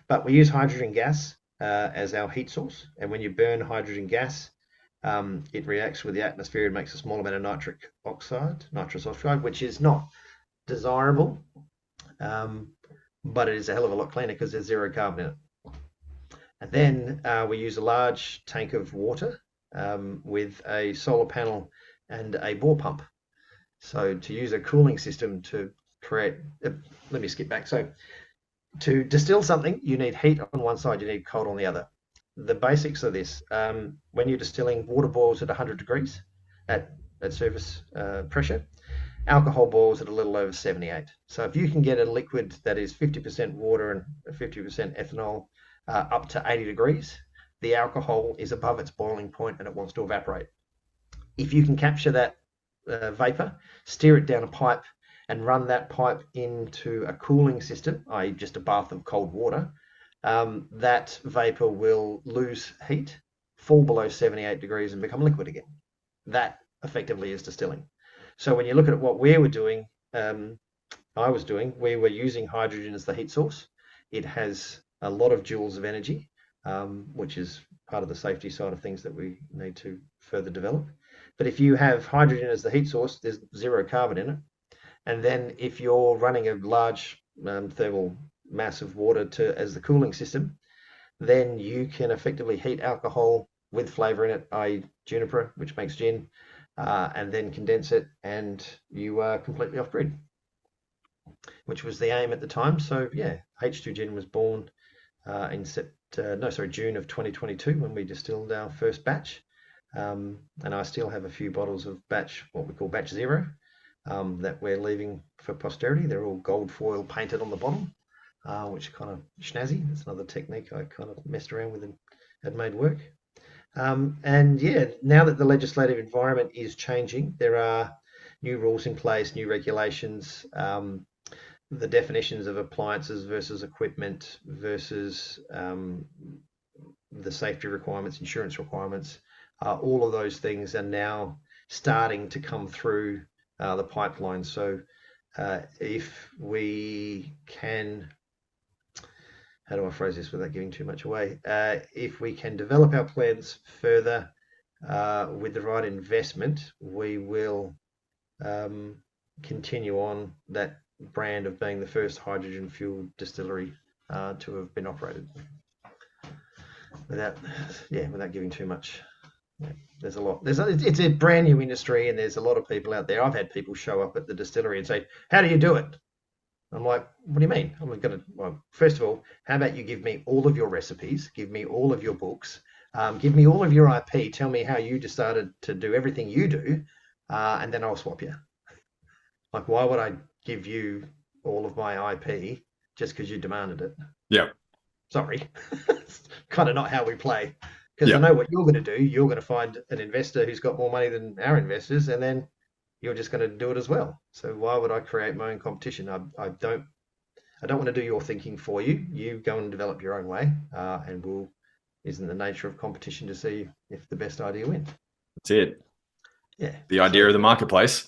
But we use hydrogen gas as our heat source, and when you burn hydrogen gas, it reacts with the atmosphere and makes a small amount of nitrous oxide, which is not desirable, but it is a hell of a lot cleaner because there's zero carbon in it. And then we use a large tank of water with a solar panel and a bore pump. So to use a cooling system to create, let me skip back. So to distill something, you need heat on one side, you need cold on the other. The basics of this, when you're distilling, water boils at 100 degrees at surface pressure. Alcohol boils at a little over 78. So if you can get a liquid that is 50% water and 50% ethanol up to 80 degrees, the alcohol is above its boiling point and it wants to evaporate. If you can capture that vapor, steer it down a pipe, and run that pipe into a cooling system, i.e., just a bath of cold water, that vapor will lose heat, fall below 78 degrees, and become liquid again. That effectively is distilling. So when you look at what we were doing, I was doing, we were using hydrogen as the heat source. It has a lot of joules of energy, which is part of the safety side of things that we need to further develop. But if you have hydrogen as the heat source, there's zero carbon in it. And then if you're running a large thermal mass of water as the cooling system, then you can effectively heat alcohol with flavor in it, i.e. juniper, which makes gin, and then condense it, and you are completely off grid, which was the aim at the time. So yeah, H2 Gin was born in June of 2022 when we distilled our first batch. And I still have a few bottles of what we call batch zero, that we're leaving for posterity. They're all gold foil painted on the bottom, which is kind of snazzy. It's another technique I kind of messed around with and had made work. And yeah, now that the legislative environment is changing, there are new rules in place, new regulations. The definitions of appliances versus equipment versus the safety requirements, insurance requirements, all of those things are now starting to come through the pipeline. So if we can, how do I phrase this without giving too much away? If we can develop our plans further with the right investment, we will continue on that brand of being the first hydrogen fueled distillery to have been operated. Without giving too much. Yeah, there's a lot. It's a brand new industry, and there's a lot of people out there. I've had people show up at the distillery and say, "How do you do it?" I'm like, "What do you mean?" I'm going to. Well, first of all, how about you give me all of your recipes, give me all of your books, give me all of your IP. Tell me how you just started to do everything you do, and then I'll swap you. Like, why would I give you all of my IP just because you demanded it? Yeah. Sorry, it's kind of not how we play. Because Yeah. I know what you're going to do. You're going to find an investor who's got more money than our investors, and then you're just going to do it as well. So why would I create my own competition? I don't want to do your thinking for you. You go and develop your own way, and isn't the nature of competition to see if the best idea wins? That's it. Yeah. The idea of the marketplace.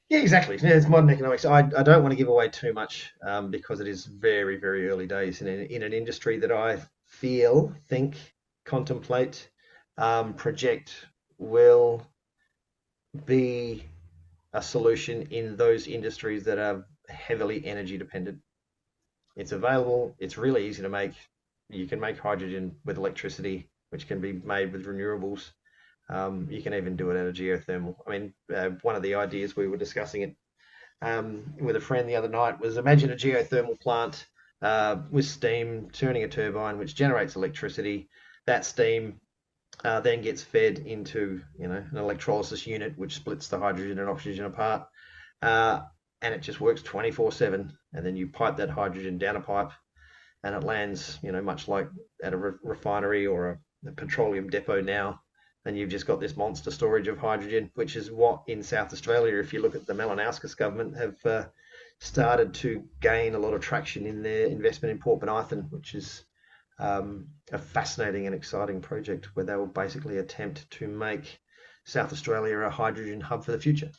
Yeah, exactly. Yeah, it's modern economics. I don't want to give away too much because it is very, very early days in an industry that I think, contemplate, project will be a solution in those industries that are heavily energy dependent. It's available. It's really easy to make. You can make hydrogen with electricity, which can be made with renewables. You can even do it out of geothermal. I mean, one of the ideas we were discussing it with a friend the other night was imagine a geothermal plant with steam turning a turbine which generates electricity. That steam then gets fed into an electrolysis unit which splits the hydrogen and oxygen apart, and it just works 24/7. And then you pipe that hydrogen down a pipe, and it lands, much like at a refinery or a petroleum depot now. And you've just got this monster storage of hydrogen, which is what in South Australia, if you look at the Malinauskas government, have started to gain a lot of traction in their investment in Port Bonython, which is a fascinating and exciting project where they will basically attempt to make South Australia a hydrogen hub for the future.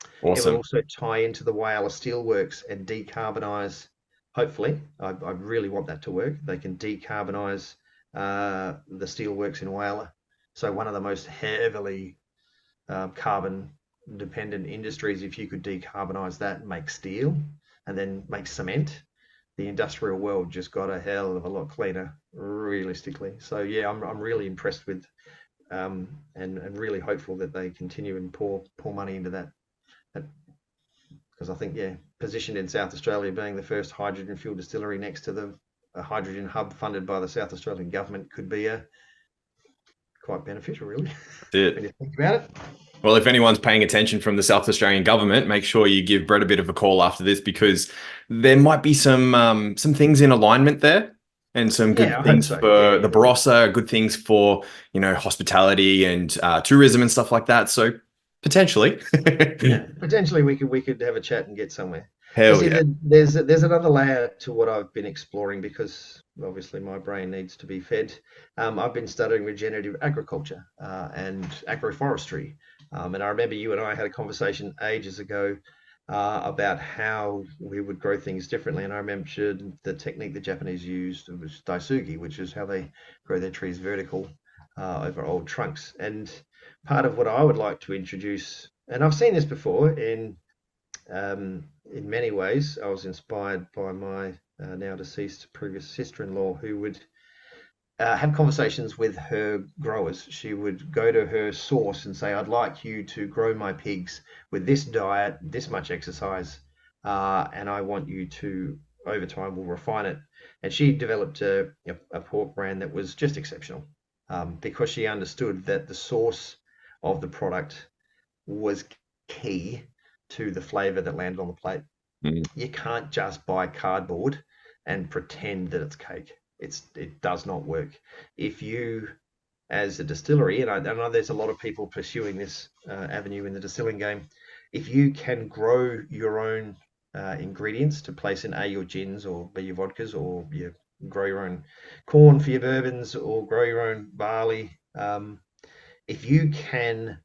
It will Awesome. also tie into the Whyalla Steelworks and decarbonise. Hopefully, I really want that to work. They can decarbonise the steelworks in Whyalla. So one of the most heavily carbon dependent industries, if you could decarbonise that and make steel and then make cement, the industrial world just got a hell of a lot cleaner, realistically. So yeah, I'm really impressed with and really hopeful that they continue and pour money into that. Because I think, yeah, positioned in South Australia, being the first hydrogen fuel distillery next to a hydrogen hub funded by the South Australian government could be quite beneficial, really, That's when it. you think about it. Well, if anyone's paying attention from the South Australian government, make sure you give Brett a bit of a call after this because there might be some things in alignment there and some good Yeah, I hope things so. Yeah, for the yeah, there'll be. Barossa, good things for, hospitality and tourism and stuff like that. So potentially. Yeah, potentially we could have a chat and get somewhere. But Hell see, yeah. there's another layer to what I've been exploring because obviously my brain needs to be fed. I've been studying regenerative agriculture and agroforestry, and I remember you and I had a conversation ages ago about how we would grow things differently. And I mentioned the technique the Japanese used was daisugi, which is how they grow their trees vertical over old trunks. And part of what I would like to introduce, and I've seen this before in many ways. I was inspired by my now deceased previous sister-in-law who would have conversations with her growers. She would go to her source and say, I'd like you to grow my pigs with this diet, this much exercise, and I want you to, over time, we'll refine it. And she developed a pork brand that was just exceptional because she understood that the source of the product was key to the flavor that landed on the plate. Mm. You can't just buy cardboard and pretend that it's cake. It does not work. If you, as a distillery, and I know there's a lot of people pursuing this avenue in the distilling game, if you can grow your own ingredients to place in your gins or B your vodkas, or you grow your own corn for your bourbons, or grow your own barley, if you can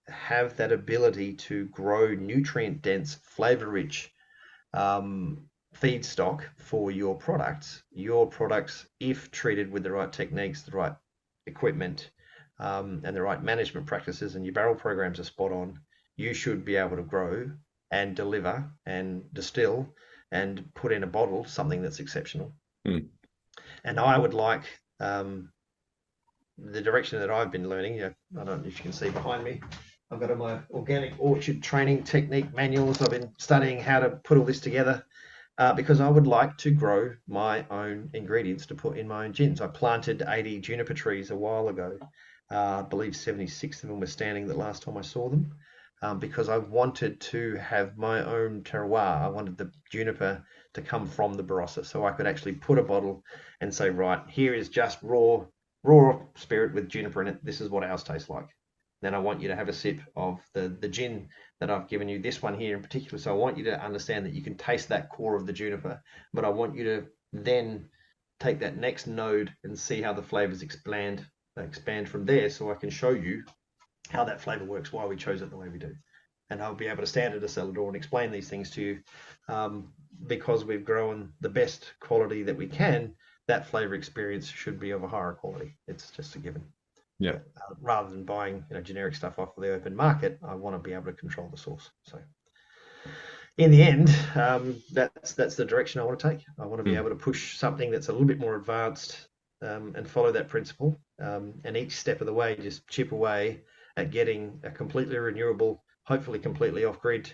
have that ability to grow nutrient dense, flavor rich feedstock for your products, if treated with the right techniques, the right equipment, and the right management practices, and your barrel programs are spot on, you should be able to grow and deliver and distill and put in a bottle something that's exceptional. Mm. And I would like the direction that I've been learning. I don't know if you can see behind me. I've got my organic orchard training technique manuals. I've been studying how to put all this together because I would like to grow my own ingredients to put in my own gins. I planted 80 juniper trees a while ago. I believe 76 of them were standing the last time I saw them because I wanted to have my own terroir. I wanted the juniper to come from the Barossa so I could actually put a bottle and say, right, here is just raw spirit with juniper in it. This is what ours tastes like. Then I want you to have a sip of the gin that I've given you, this one here in particular. So I want you to understand that you can taste that core of the juniper, but I want you to then take that next node and see how the flavors expand from there, so I can show you how that flavor works, why we chose it the way we do. And I'll be able to stand at a cellar door and explain these things to you because we've grown the best quality that we can. That flavor experience should be of a higher quality. It's just a given. Yeah. But rather than buying generic stuff off of the open market, I want to be able to control the source. So in the end, that's the direction I want to take. I want to be Mm. able to push something that's a little bit more advanced and follow that principle. And each step of the way, just chip away at getting a completely renewable, hopefully completely off grid,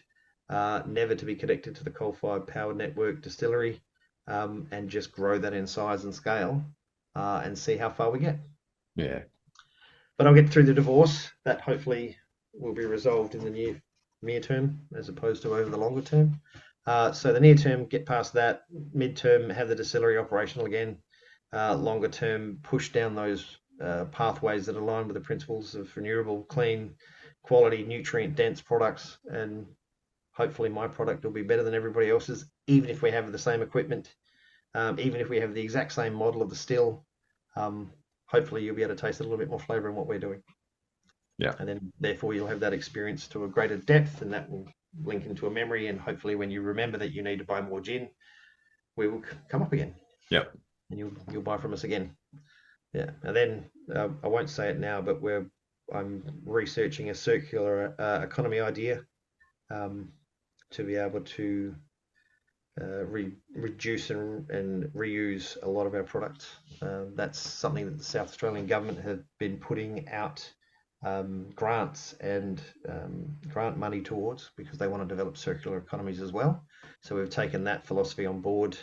never to be connected to the coal-fired power network distillery, and just grow that in size and scale and see how far we get. Yeah. But I'll get through the divorce. That hopefully will be resolved in the near term as opposed to over the longer term. So the near term, get past that. Mid-term, have the distillery operational again. Longer term, push down those pathways that align with the principles of renewable, clean, quality, nutrient-dense products. And hopefully my product will be better than everybody else's, even if we have the same equipment, even if we have the exact same model of the still. Hopefully you'll be able to taste a little bit more flavor in what we're doing. Yeah. And then therefore you'll have that experience to a greater depth, and that will link into a memory. And hopefully when you remember that you need to buy more gin, we will come up again Yeah. and you'll buy from us again. Yeah. And then I won't say it now, but I'm researching a circular economy idea to be able to reduce and reuse a lot of our products. That's something that the South Australian government have been putting out grants and grant money towards because they want to develop circular economies as well. So we've taken that philosophy on board.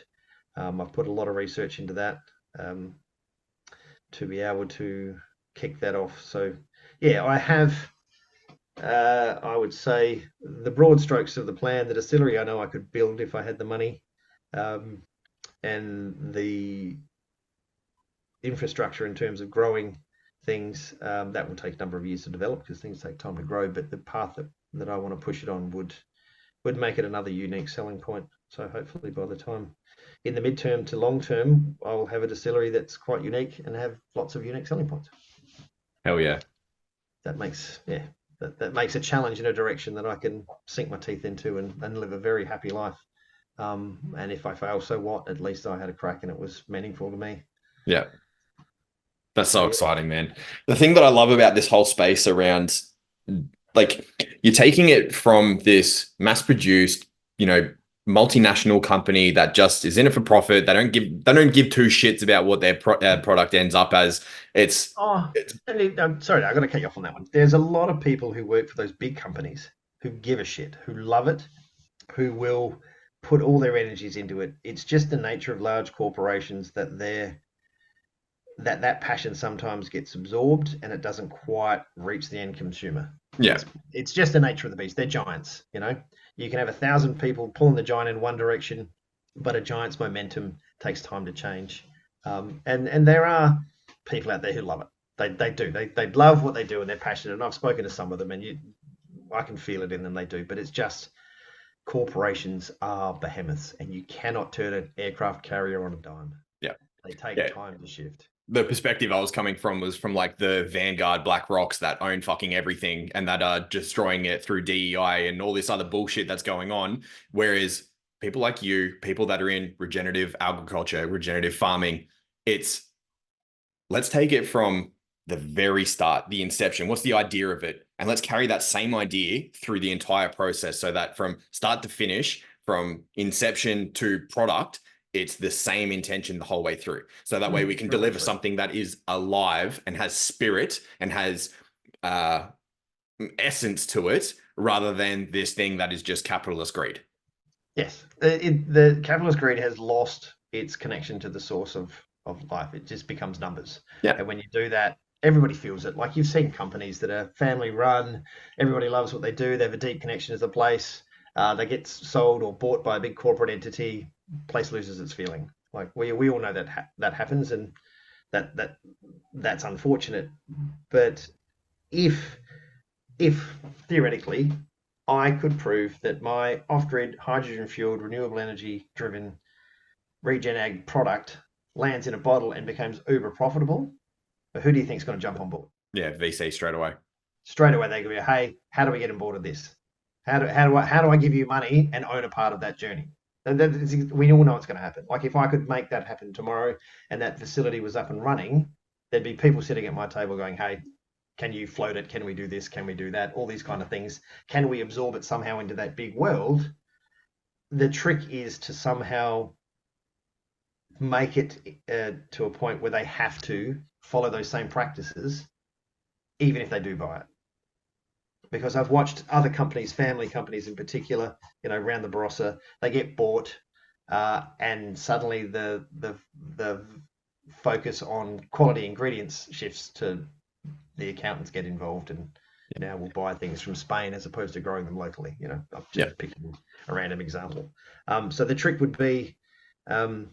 I've put a lot of research into that to be able to kick that off. So yeah, I have I would say the broad strokes of the plan, the distillery I know I could build if I had the money, um, and the infrastructure in terms of growing things, that will take a number of years to develop because things take time to grow. But the path that I want to push it on would make it another unique selling point. So hopefully by the time in the midterm to long term, I'll have a distillery that's quite unique and have lots of unique selling points. Hell yeah. That makes that makes a challenge in a direction that I can sink my teeth into and live a very happy life. And if I fail, so what? At least I had a crack and it was meaningful to me. Yeah. That's So so yeah. exciting, man. The thing that I love about this whole space around, like, you're taking it from this mass-produced, you know, multinational company that just is in it for profit. They don't give two shits about what their product ends up as. It's Oh, it's and I'm sorry, I got to cut you off on that one. There's a lot of people who work for those big companies who give a shit, who love it, who will put all their energies into it. It's just the nature of large corporations that that passion sometimes gets absorbed and it doesn't quite reach the end consumer. yeah, It's just the nature of the beast. They're giants, you know. You can have 1,000 people pulling the giant in one direction, but a giant's momentum takes time to change. And there are people out there who love it. They do. They love what they do and they're passionate. And I've spoken to some of them, and I can feel it in them. They do, but it's just corporations are behemoths, and you cannot turn an aircraft carrier on a dime. yeah, They take yeah. time to shift. The perspective I was coming from was from like the Vanguard Black Rocks that own fucking everything and that are destroying it through DEI and all this other bullshit that's going on. Whereas people like you, people that are in regenerative agriculture, regenerative farming, it's let's take it from the very start, the inception. What's the idea of it? And let's carry that same idea through the entire process so that from start to finish, from inception to product, it's the same intention the whole way through. So that way we can Very much deliver so. something that is alive and has spirit and has uh, essence to it rather than this thing that is just capitalist greed. Yes, the capitalist greed has lost its connection to the source of life. It just becomes numbers, Yeah. and when you do that, everybody feels it. Like you've seen companies that are family run, everybody loves what they do. They have a deep connection to the place. They get sold or bought by a big corporate entity. Place loses its feeling. Like we all know that that happens, and that that's unfortunate. But if if theoretically I could prove that my off-grid hydrogen-fueled renewable energy-driven regen ag product lands in a bottle and becomes uber profitable, who do you think is going to jump on board? Yeah. VC straight away. Straight away they go, hey, how do we get on board with this? How do I give you money and own a part of that journey? We all know it's going to happen. Like if I could make that happen tomorrow and that facility was up and running, there'd be people sitting at my table going, hey, can you float it? Can we do this? Can we do that? All these kind of things. Can we absorb it somehow into that big world? The trick is to somehow make it to a point where they have to follow those same practices, even if they do buy it. Because I've watched other companies, family companies in particular, around the Barossa, they get bought, and suddenly the focus on quality ingredients shifts to the accountants get involved and now we'll buy things from Spain as opposed to growing them locally. I've Yeah. just picked a random example. So the trick would be um,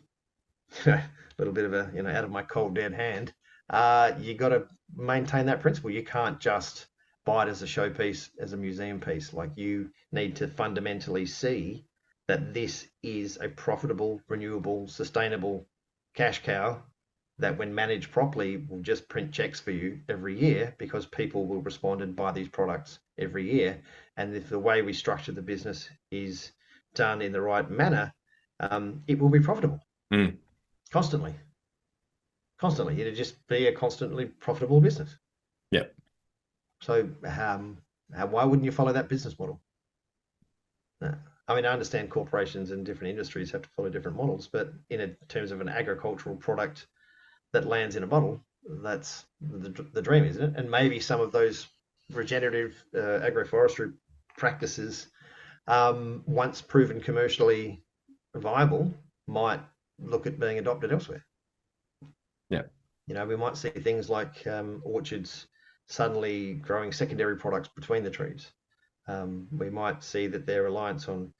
a little bit of a out of my cold dead hand. You got to maintain that principle. You can't just buy it as a showpiece, as a museum piece. Like you need to fundamentally see that this is a profitable, renewable, sustainable cash cow that when managed properly will just print checks for you every year because people will respond and buy these products every year. And if the way we structure the business is done in the right manner, it will be profitable Mm. constantly. Constantly. It'll just be a constantly profitable business. Yeah. So why wouldn't you follow that business model? No. I mean, I understand corporations and different industries have to follow different models, but in terms of an agricultural product that lands in a bottle, that's the dream, isn't it? And maybe some of those regenerative agroforestry practices, once proven commercially viable, might look at being adopted elsewhere. Yeah. We might see things like orchards suddenly growing secondary products between the trees. We might see that their reliance on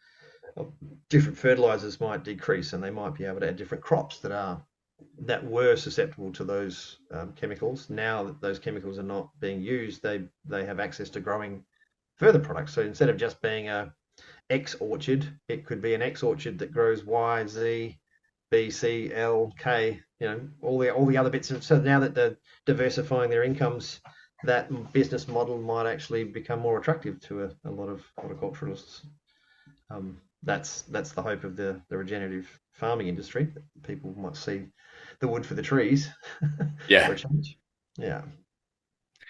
different fertilizers might decrease, and they might be able to add different crops that were susceptible to those chemicals. Now that those chemicals are not being used, they have access to growing further products. So instead of just being a X orchard, it could be an X orchard that grows Y, Z, B, C, L, K. All the other bits. So now that they're diversifying their incomes, that business model might actually become more attractive to a lot of horticulturalists. That's the hope of the regenerative farming industry. People might see the wood for the trees for Yeah. a change. Yeah.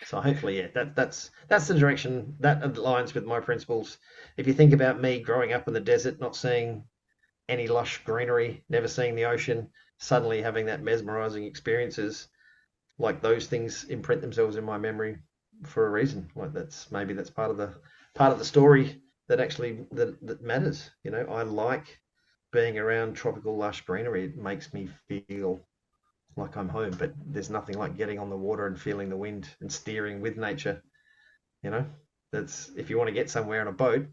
So hopefully, yeah, that's the direction that aligns with my principles. If you think about me growing up in the desert, not seeing any lush greenery, never seeing the ocean, suddenly having that mesmerizing experiences, like those things imprint themselves in my memory for a reason. Like that's part of the story that actually that matters. I like being around tropical lush greenery. It makes me feel like I'm home, but there's nothing like getting on the water and feeling the wind and steering with nature. You know, that's if you want to get somewhere on a boat,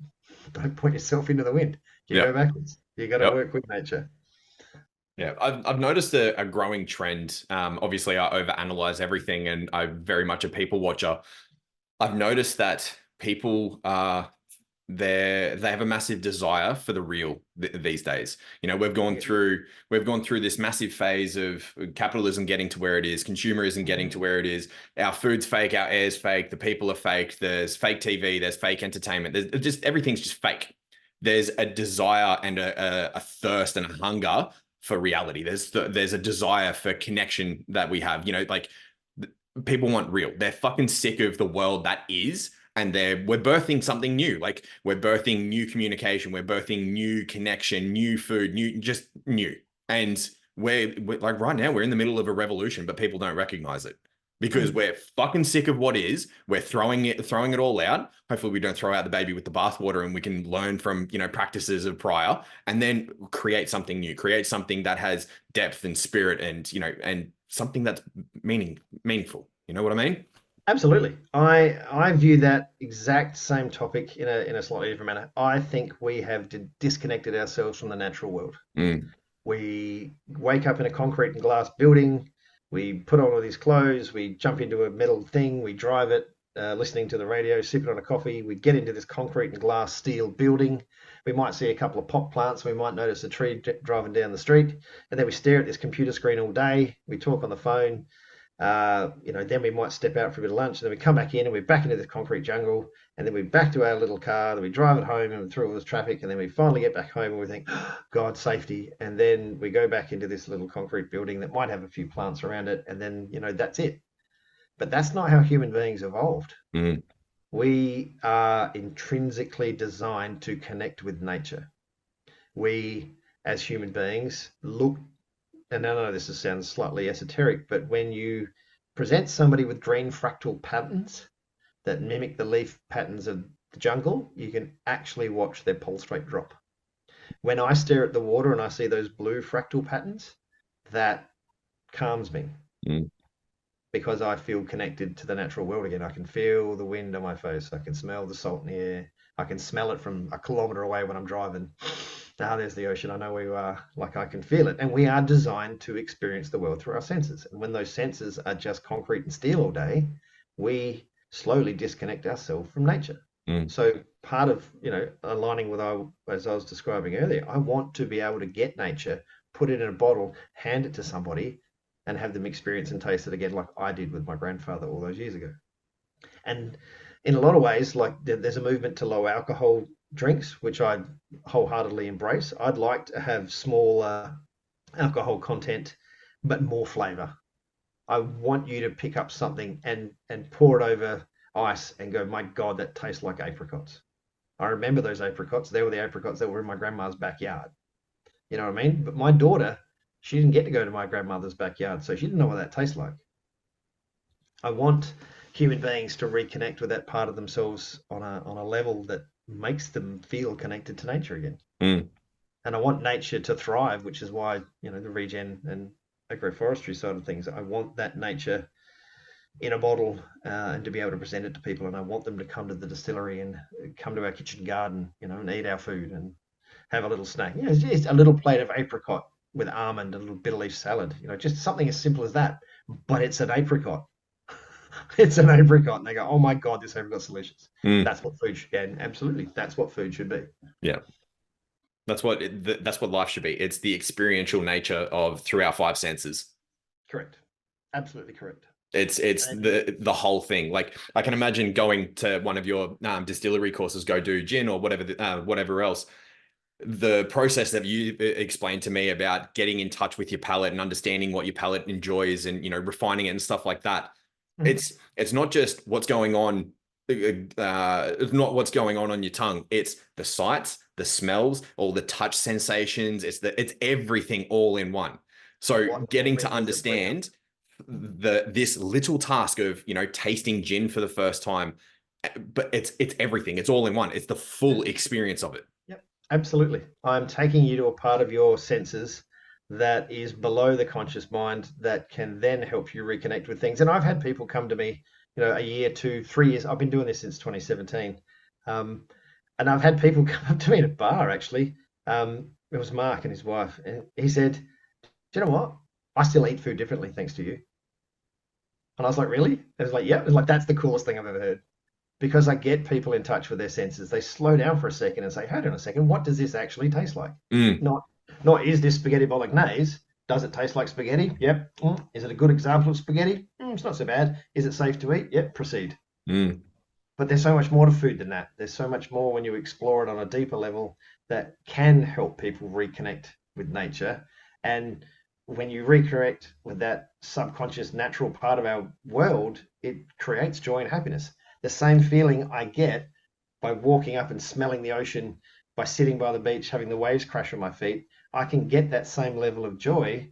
don't point yourself into the wind. You go Yep. backwards. You got to Yep. work with nature. Yeah, I've noticed a growing trend. Obviously, I overanalyze everything, and I'm very much a people watcher. I've noticed that people they have a massive desire for the real these days. We've gone Yeah. through this massive phase of capitalism getting to where it is, consumerism getting to where it is. Our food's fake, our air's fake, the people are fake. There's fake TV, there's fake entertainment. There's just everything's just fake. There's a desire and a thirst and a hunger for reality. There's a desire for connection that we have. Like people want real. They're fucking sick of the world that is, and we're birthing something new. Like we're birthing new communication, we're birthing new connection, new food, just new. And we're like right now we're in the middle of a revolution, but people don't recognize it because Mm. we're fucking sick of what is. We're throwing it all out. Hopefully we don't throw out the baby with the bathwater, and we can learn from practices of prior, and then create something new, create something that has depth and spirit, and something that's meaningful. You know what I mean? Absolutely. I view that exact same topic in a slightly different manner. I think we have disconnected ourselves from the natural world. Mm. We wake up in a concrete and glass building. We put on all these clothes. We jump into a metal thing. We drive it, listening to the radio, sipping on a coffee. We get into this concrete and glass steel building. We might see a couple of pot plants. We might notice a tree driving down the street. And then we stare at this computer screen all day. We talk on the phone. Then we might step out for a bit of lunch, and then we come back in, and we're back into this concrete jungle, and then we're back to our little car, then we drive it home and through all this traffic, and then we finally get back home and we think, oh, God, safety, and then we go back into this little concrete building that might have a few plants around it, and then that's it. But that's not how human beings evolved. Mm. We are intrinsically designed to connect with nature. We, as human beings, look, and I know this sounds slightly esoteric, but when you present somebody with green fractal patterns that mimic the leaf patterns of the jungle, you can actually watch their pulse rate drop. When I stare at the water and I see those blue fractal patterns, that calms me Mm. because I feel connected to the natural world again. I can feel the wind on my face. I can smell the salt in the air. I can smell it from a kilometer away when I'm driving. Ah, there's the ocean. I know where you are. Like I can feel it. And we are designed to experience the world through our senses. And when those senses are just concrete and steel all day, we slowly disconnect ourselves from nature. Mm. So part of, aligning with as I was describing earlier, I want to be able to get nature, put it in a bottle, hand it to somebody, and have them experience and taste it again, like I did with my grandfather all those years ago. And in a lot of ways, like there's a movement to low alcohol drinks, which I wholeheartedly embrace. I'd like to have smaller alcohol content, but more flavor. I want you to pick up something and pour it over ice and go, my God, that tastes like apricots. I remember those apricots. They were the apricots that were in my grandma's backyard. You know what I mean? But my daughter, she didn't get to go to my grandmother's backyard, so she didn't know what that tastes like. I want human beings to reconnect with that part of themselves on a level that makes them feel connected to nature again. Mm. And I want nature to thrive, which is why, the regen and agroforestry side of things, I want that nature in a bottle and to be able to present it to people. And I want them to come to the distillery and come to our kitchen garden, and eat our food and have a little snack. It's just a little plate of apricot with almond, a little bitter leaf salad. Just something as simple as that. But it's an apricot. It's an apricot, and they go, "Oh my God, this apricot's delicious." Mm. That's what food should be. And absolutely, that's what food should be. Yeah. That's what life should be. It's the experiential nature of through our five senses. Correct. Absolutely correct. It's And the whole thing. Like I can imagine going to one of your distillery courses, go do gin or whatever else. The process that you explained to me about getting in touch with your palate and understanding what your palate enjoys and refining it and stuff like that. mhm. It's not just what's going on. It's not what's going on your tongue. It's the sights, the smells, all the touch sensations. It's everything all in one. So What getting to memories does it bring up? understand this little task of tasting gin for the first time, but it's everything. It's all in one. It's the Yeah. full experience of it. Yep. Absolutely. I'm taking you to a part of your senses that is below the conscious mind that can then help you reconnect with things. And I've had people come to me, a year, 2, 3 years. I've been doing this since 2017. Um, and I've had people come up to me at a bar actually. It was Mark and his wife, and he said, "Do you know what? I still eat food differently thanks to you." And I was like, "Really?" And it was like, "Yeah." It was like, "That's the coolest thing I've ever heard." Because I get people in touch with their senses. They slow down for a second and say, "Hold on a second, what does this actually taste like?" Mm, Not, not is this spaghetti bolognese? Does it taste like spaghetti? Yep. Is it a good example of spaghetti? It's not so bad. Is it safe to eat? Yep. Proceed. mm, But there's so much more to food than that. There's so much more when you explore it on a deeper level that can help people reconnect with nature. And when you reconnect with that subconscious natural part of our world, it creates joy and happiness. The same feeling I get by walking up and smelling the ocean, by sitting by the beach, having the waves crash on my feet, I can get that same level of joy.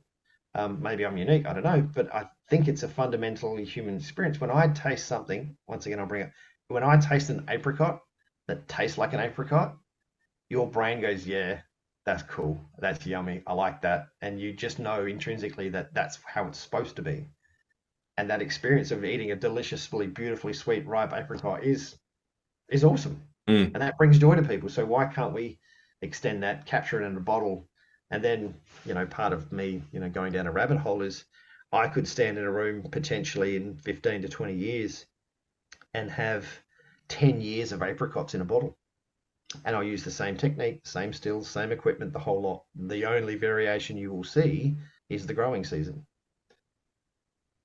Maybe I'm unique, I don't know, but I think it's a fundamentally human experience. When I taste something, once again, I'll bring it, when I taste an apricot that tastes like an apricot, your brain goes, "Yeah, that's cool. That's yummy. I like that." And you just know intrinsically that that's how it's supposed to be. And that experience of eating a deliciously, beautifully sweet, ripe apricot is awesome. mm. And that brings joy to people. So why can't we extend that, capture it in a bottle? And then, part of me, going down a rabbit hole is I could stand in a room potentially in 15 to 20 years and have 10 years of apricots in a bottle. And I'll use the same technique, same stills, same equipment, the whole lot. The only variation you will see is the growing season.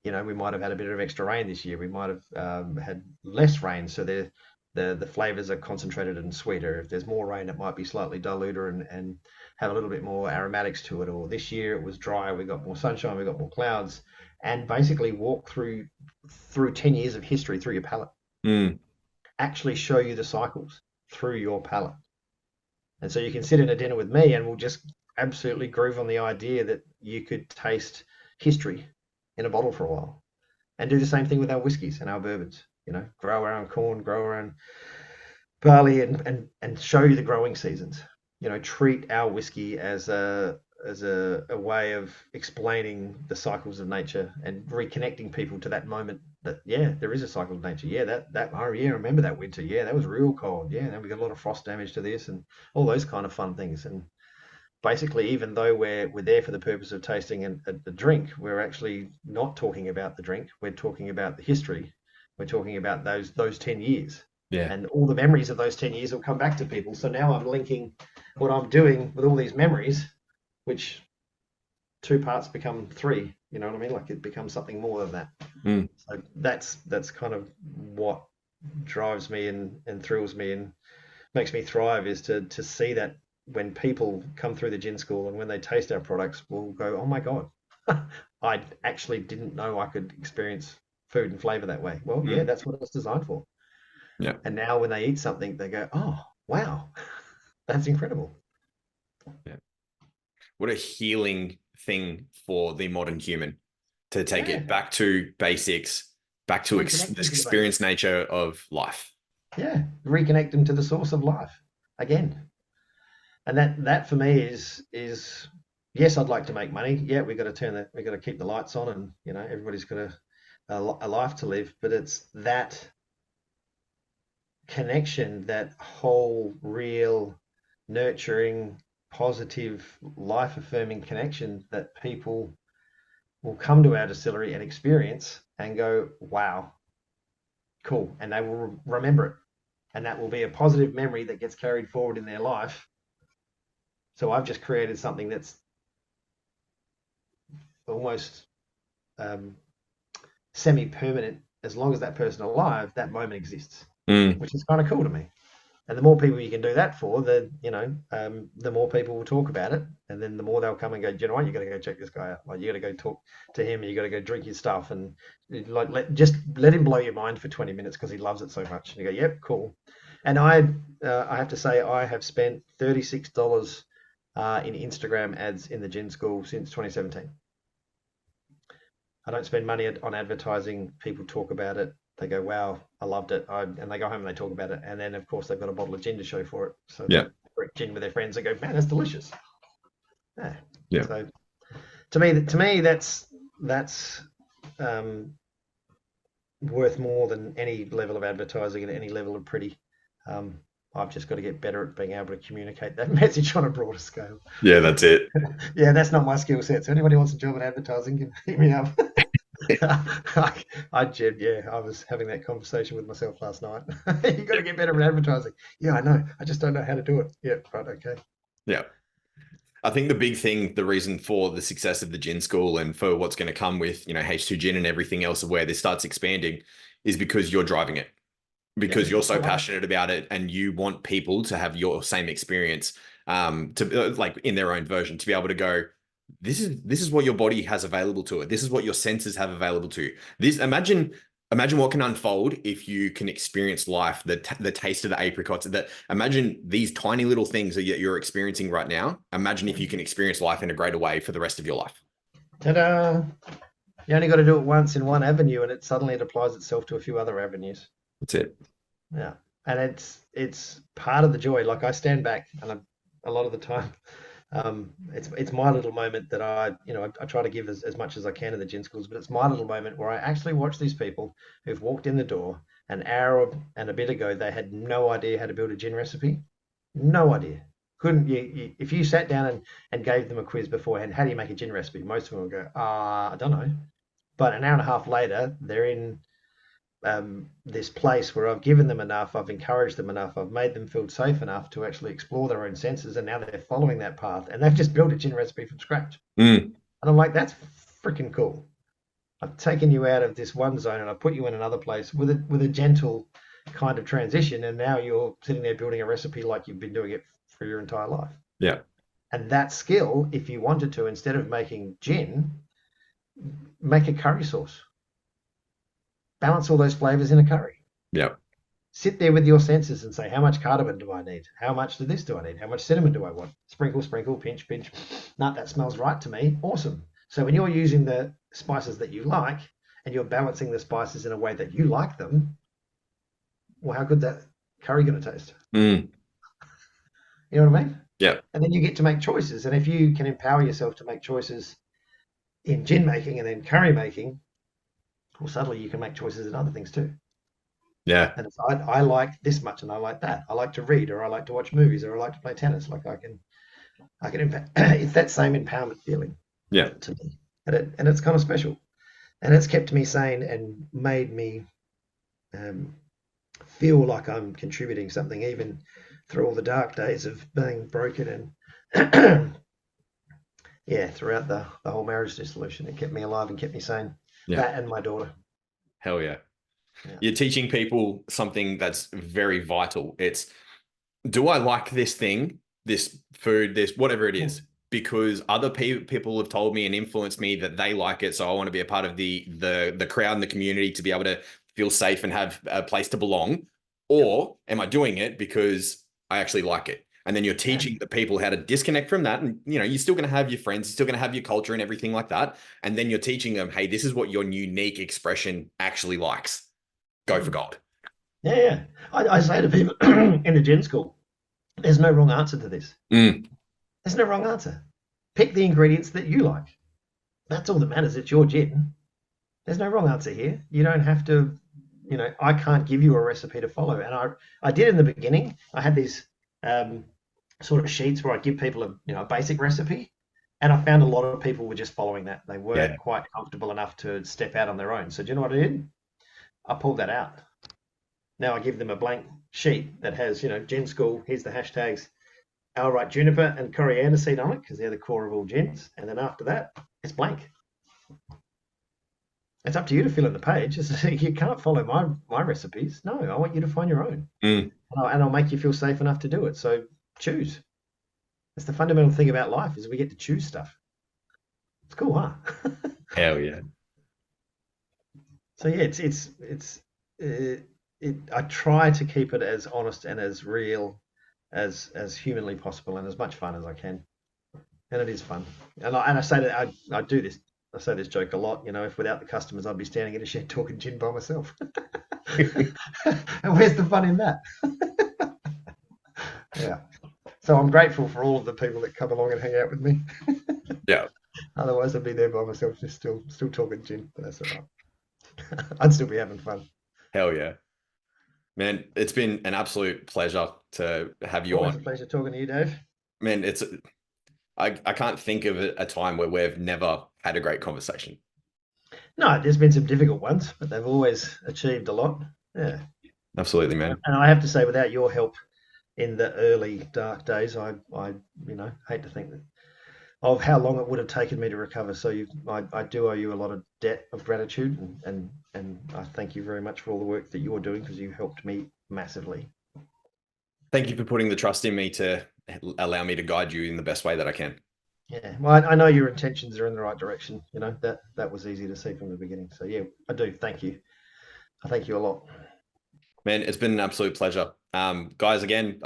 We might have had a bit of extra rain this year. We might have had less rain, so the flavors are concentrated and sweeter. If there's more rain, it might be slightly diluted and have a little bit more aromatics to it. Or this year it was drier, we got more sunshine, we got more clouds, and basically walk through 10 years of history through your palate. Mm. Actually show you the cycles through your palate. And so you can sit in a dinner with me and we'll just absolutely groove on the idea that you could taste history in a bottle for a while and do the same thing with our whiskies and our bourbons. Grow our own corn, grow our own barley, and show you the growing seasons. Treat our whiskey as a way of explaining the cycles of nature and reconnecting people to that moment that there is a cycle of nature. I remember that winter. Yeah, that was real cold. Yeah, now we got a lot of frost damage to this and all those kind of fun things. And basically, even though we're there for the purpose of tasting a drink, we're actually not talking about the drink. We're talking about the history. We're talking about those 10 years. Yeah. And all the memories of those 10 years will come back to people. So now I'm linking what I'm doing with all these memories, which two parts become three. You know what I mean? Like it becomes something more than that. Mm. So that's kind of what drives me and thrills me and makes me thrive is to see that when people come through the gin school and when they taste our products, will go, "Oh my God, I actually didn't know I could experience food and flavor that way." Well, yeah, Mm. that's what it's designed for. Yeah. And now when they eat something, they go, "Oh, wow, that's incredible." Yeah. What a healing thing for the modern human to take Yeah, it back to basics, back to reconnect the them to the experience basics. nature of life. Yeah, reconnect them to the source of life again. And that for me is yes, I'd like to make money. Yeah, we got to keep the lights on, and everybody's got to a life to live, but it's that connection, that whole real nurturing, positive, life affirming connection that people will come to our distillery and experience and go, wow, cool. And they will remember it. And that will be a positive memory that gets carried forward in their life. So I've just created something that's almost um, semi-permanent. As long as that person alive, that moment exists, Mm. which is kind of cool to me. And the more people you can do that for, the more people will talk about it, and then the more they'll come and go. Do you know what? You got to go check this guy out. Like you got to go talk to him. You got to go drink his stuff, and like just let him blow your mind for 20 minutes because he loves it so much. And you go, yep, cool. And I have to say, I have spent $36 in Instagram ads in the gin school since 2017. I don't spend money on advertising. People talk about it. They go, wow, I loved it. And they go home and they talk about it. And then, of course, they've got a bottle of gin to show for it. So they Yeah. drink gin with their friends and go, man, that's delicious. Yeah. Yeah. So to me, that's um, worth more than any level of advertising and any level of pretty. Um, I've just got to get better at being able to communicate that message on a broader scale. Yeah, that's it. Yeah, that's not my skill set. So anybody wants a job in advertising can hit me up. I was having that conversation with myself last night. You got to get better at advertising. Yeah, I know. I just don't know how to do it. Yeah, right. Okay. Yeah. I think the big thing, the reason for the success of the gin school and for what's going to come with, H2 gin and everything else of where this starts expanding is because you're driving it, Yep. because you're so I love it. passionate about it and you want people to have your same experience, to like in their own version, to be able to go, this is what your body has available to it. This is what your senses have available to you. Imagine what can unfold if you can experience life, the taste of the apricots. That imagine these tiny little things that you're experiencing right now. Imagine if you can experience life in a greater way for the rest of your life. Ta-da! You only got to do it once in one avenue, and it applies itself to a few other avenues. That's it. Yeah, and it's part of the joy. Like I stand back, and a lot of the time, it's my little moment that I try to give as much as I can in the gin schools, but it's my little moment where I actually watch these people who've walked in the door an hour and a bit ago. They had no idea how to build a gin recipe, no idea. Couldn't if you sat down and gave them a quiz beforehand, how do you make a gin recipe? Most of them will go, I don't know. But an hour and a half later, they're in this place where I've given them enough, I've encouraged them enough, I've made them feel safe enough to actually explore their own senses, and now they're following that path, and they've just built a gin recipe from scratch. Mm. And I'm like, that's freaking cool. I've taken you out of this one zone and I've put you in another place with a gentle kind of transition, and now you're sitting there building a recipe like you've been doing it for your entire life. Yeah. And that skill, if you wanted to, instead of making gin, make a curry sauce. Balance all those flavors in a curry. Yeah. Sit there with your senses and say, how much cardamom do I need? How much of this do I need? How much cinnamon do I want? Sprinkle, sprinkle, pinch, pinch. Nut, that smells right to me. Awesome. So when you're using the spices that you like and you're balancing the spices in a way that you like them, well, how good that curry going to taste? Mm. You know what I mean? Yeah. And then you get to make choices. And if you can empower yourself to make choices in gin making and then curry making, well, suddenly you can make choices in other things too. Yeah. And I like this much and I like that. I like to read, or I like to watch movies, or I like to play tennis. Like I can it's that same empowerment feeling. Yeah. To me. And it's kind of special. And it's kept me sane and made me feel like I'm contributing something, even through all the dark days of being broken and yeah, throughout the whole marriage dissolution. It kept me alive and kept me sane. Yeah. That and my daughter. Hell yeah. Yeah. You're teaching people something that's very vital. It's, do I like this thing, this food, this whatever it is? Because other people have told me and influenced me that they like it, so I want to be a part of the crowd and the community to be able to feel safe and have a place to belong. Or am I doing it because I actually like it? And then you're teaching the people how to disconnect from that. And, you're still going to have your friends, you're still going to have your culture and everything like that. And then you're teaching them, hey, this is what your unique expression actually likes. Go for gold. Yeah. I say to people in the gin school, there's no wrong answer to this. Mm. There's no wrong answer. Pick the ingredients that you like. That's all that matters. It's your gin. There's no wrong answer here. You don't have to, I can't give you a recipe to follow. And I did in the beginning. I had these um, sort of sheets where I give people a basic recipe, and I found a lot of people were just following that. They weren't Yeah. quite comfortable enough to step out on their own. So do you know what I did? I pulled that out. Now I give them a blank sheet that has, gin school. Here's the hashtags outright juniper and coriander seed on it because they're the core of all gins. And then after that, it's blank. It's up to you to fill in the page. You can't follow my recipes. No, I want you to find your own, Mm. and I'll make you feel safe enough to do it. So choose. That's the fundamental thing about life is we get to choose stuff. It's cool, huh? Hell yeah. So yeah, uh, I try to keep it as honest and as real as humanly possible and as much fun as I can. And it is fun. And I say that I do this. I say this joke a lot. If without the customers, I'd be standing in a shed talking gin by myself. And where's the fun in that? Yeah. So I'm grateful for all of the people that come along and hang out with me. Yeah. Otherwise, I'd be there by myself, just still talking gin. But that's all right. I'd still be having fun. Hell yeah. Man, it's been an absolute pleasure to have you Always a on. pleasure talking to you, Dave. Man, I can't think of a time where we've never had a great conversation. No, there's been some difficult ones, but they've always achieved a lot. Yeah. Absolutely, man. And I have to say, without your help in the early dark days, I hate to think of how long it would have taken me to recover. So I do owe you a lot of debt of gratitude, and I thank you very much for all the work that you're doing because you helped me massively. Thank you for putting the trust in me to allow me to guide you in the best way that I can. Yeah, well, I know your intentions are in the right direction. That was easy to see from the beginning. So yeah, I do. Thank you. I thank you a lot. Man, it's been an absolute pleasure. Guys, again,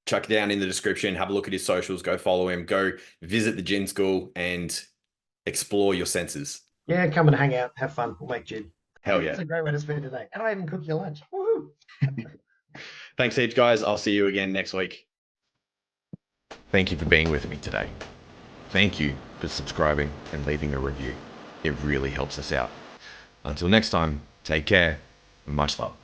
chuck it down in the description. Have a look at his socials. Go follow him. Go visit the gin school and explore your senses. Yeah, come and hang out, have fun. We'll make gin. Hell It's yeah. a great way to spend today. And I even cook your lunch. Woohoo! Thanks heaps, guys. I'll see you again next week. Thank you for being with me today. Thank you for subscribing and leaving a review. It really helps us out. Until next time, take care and much love.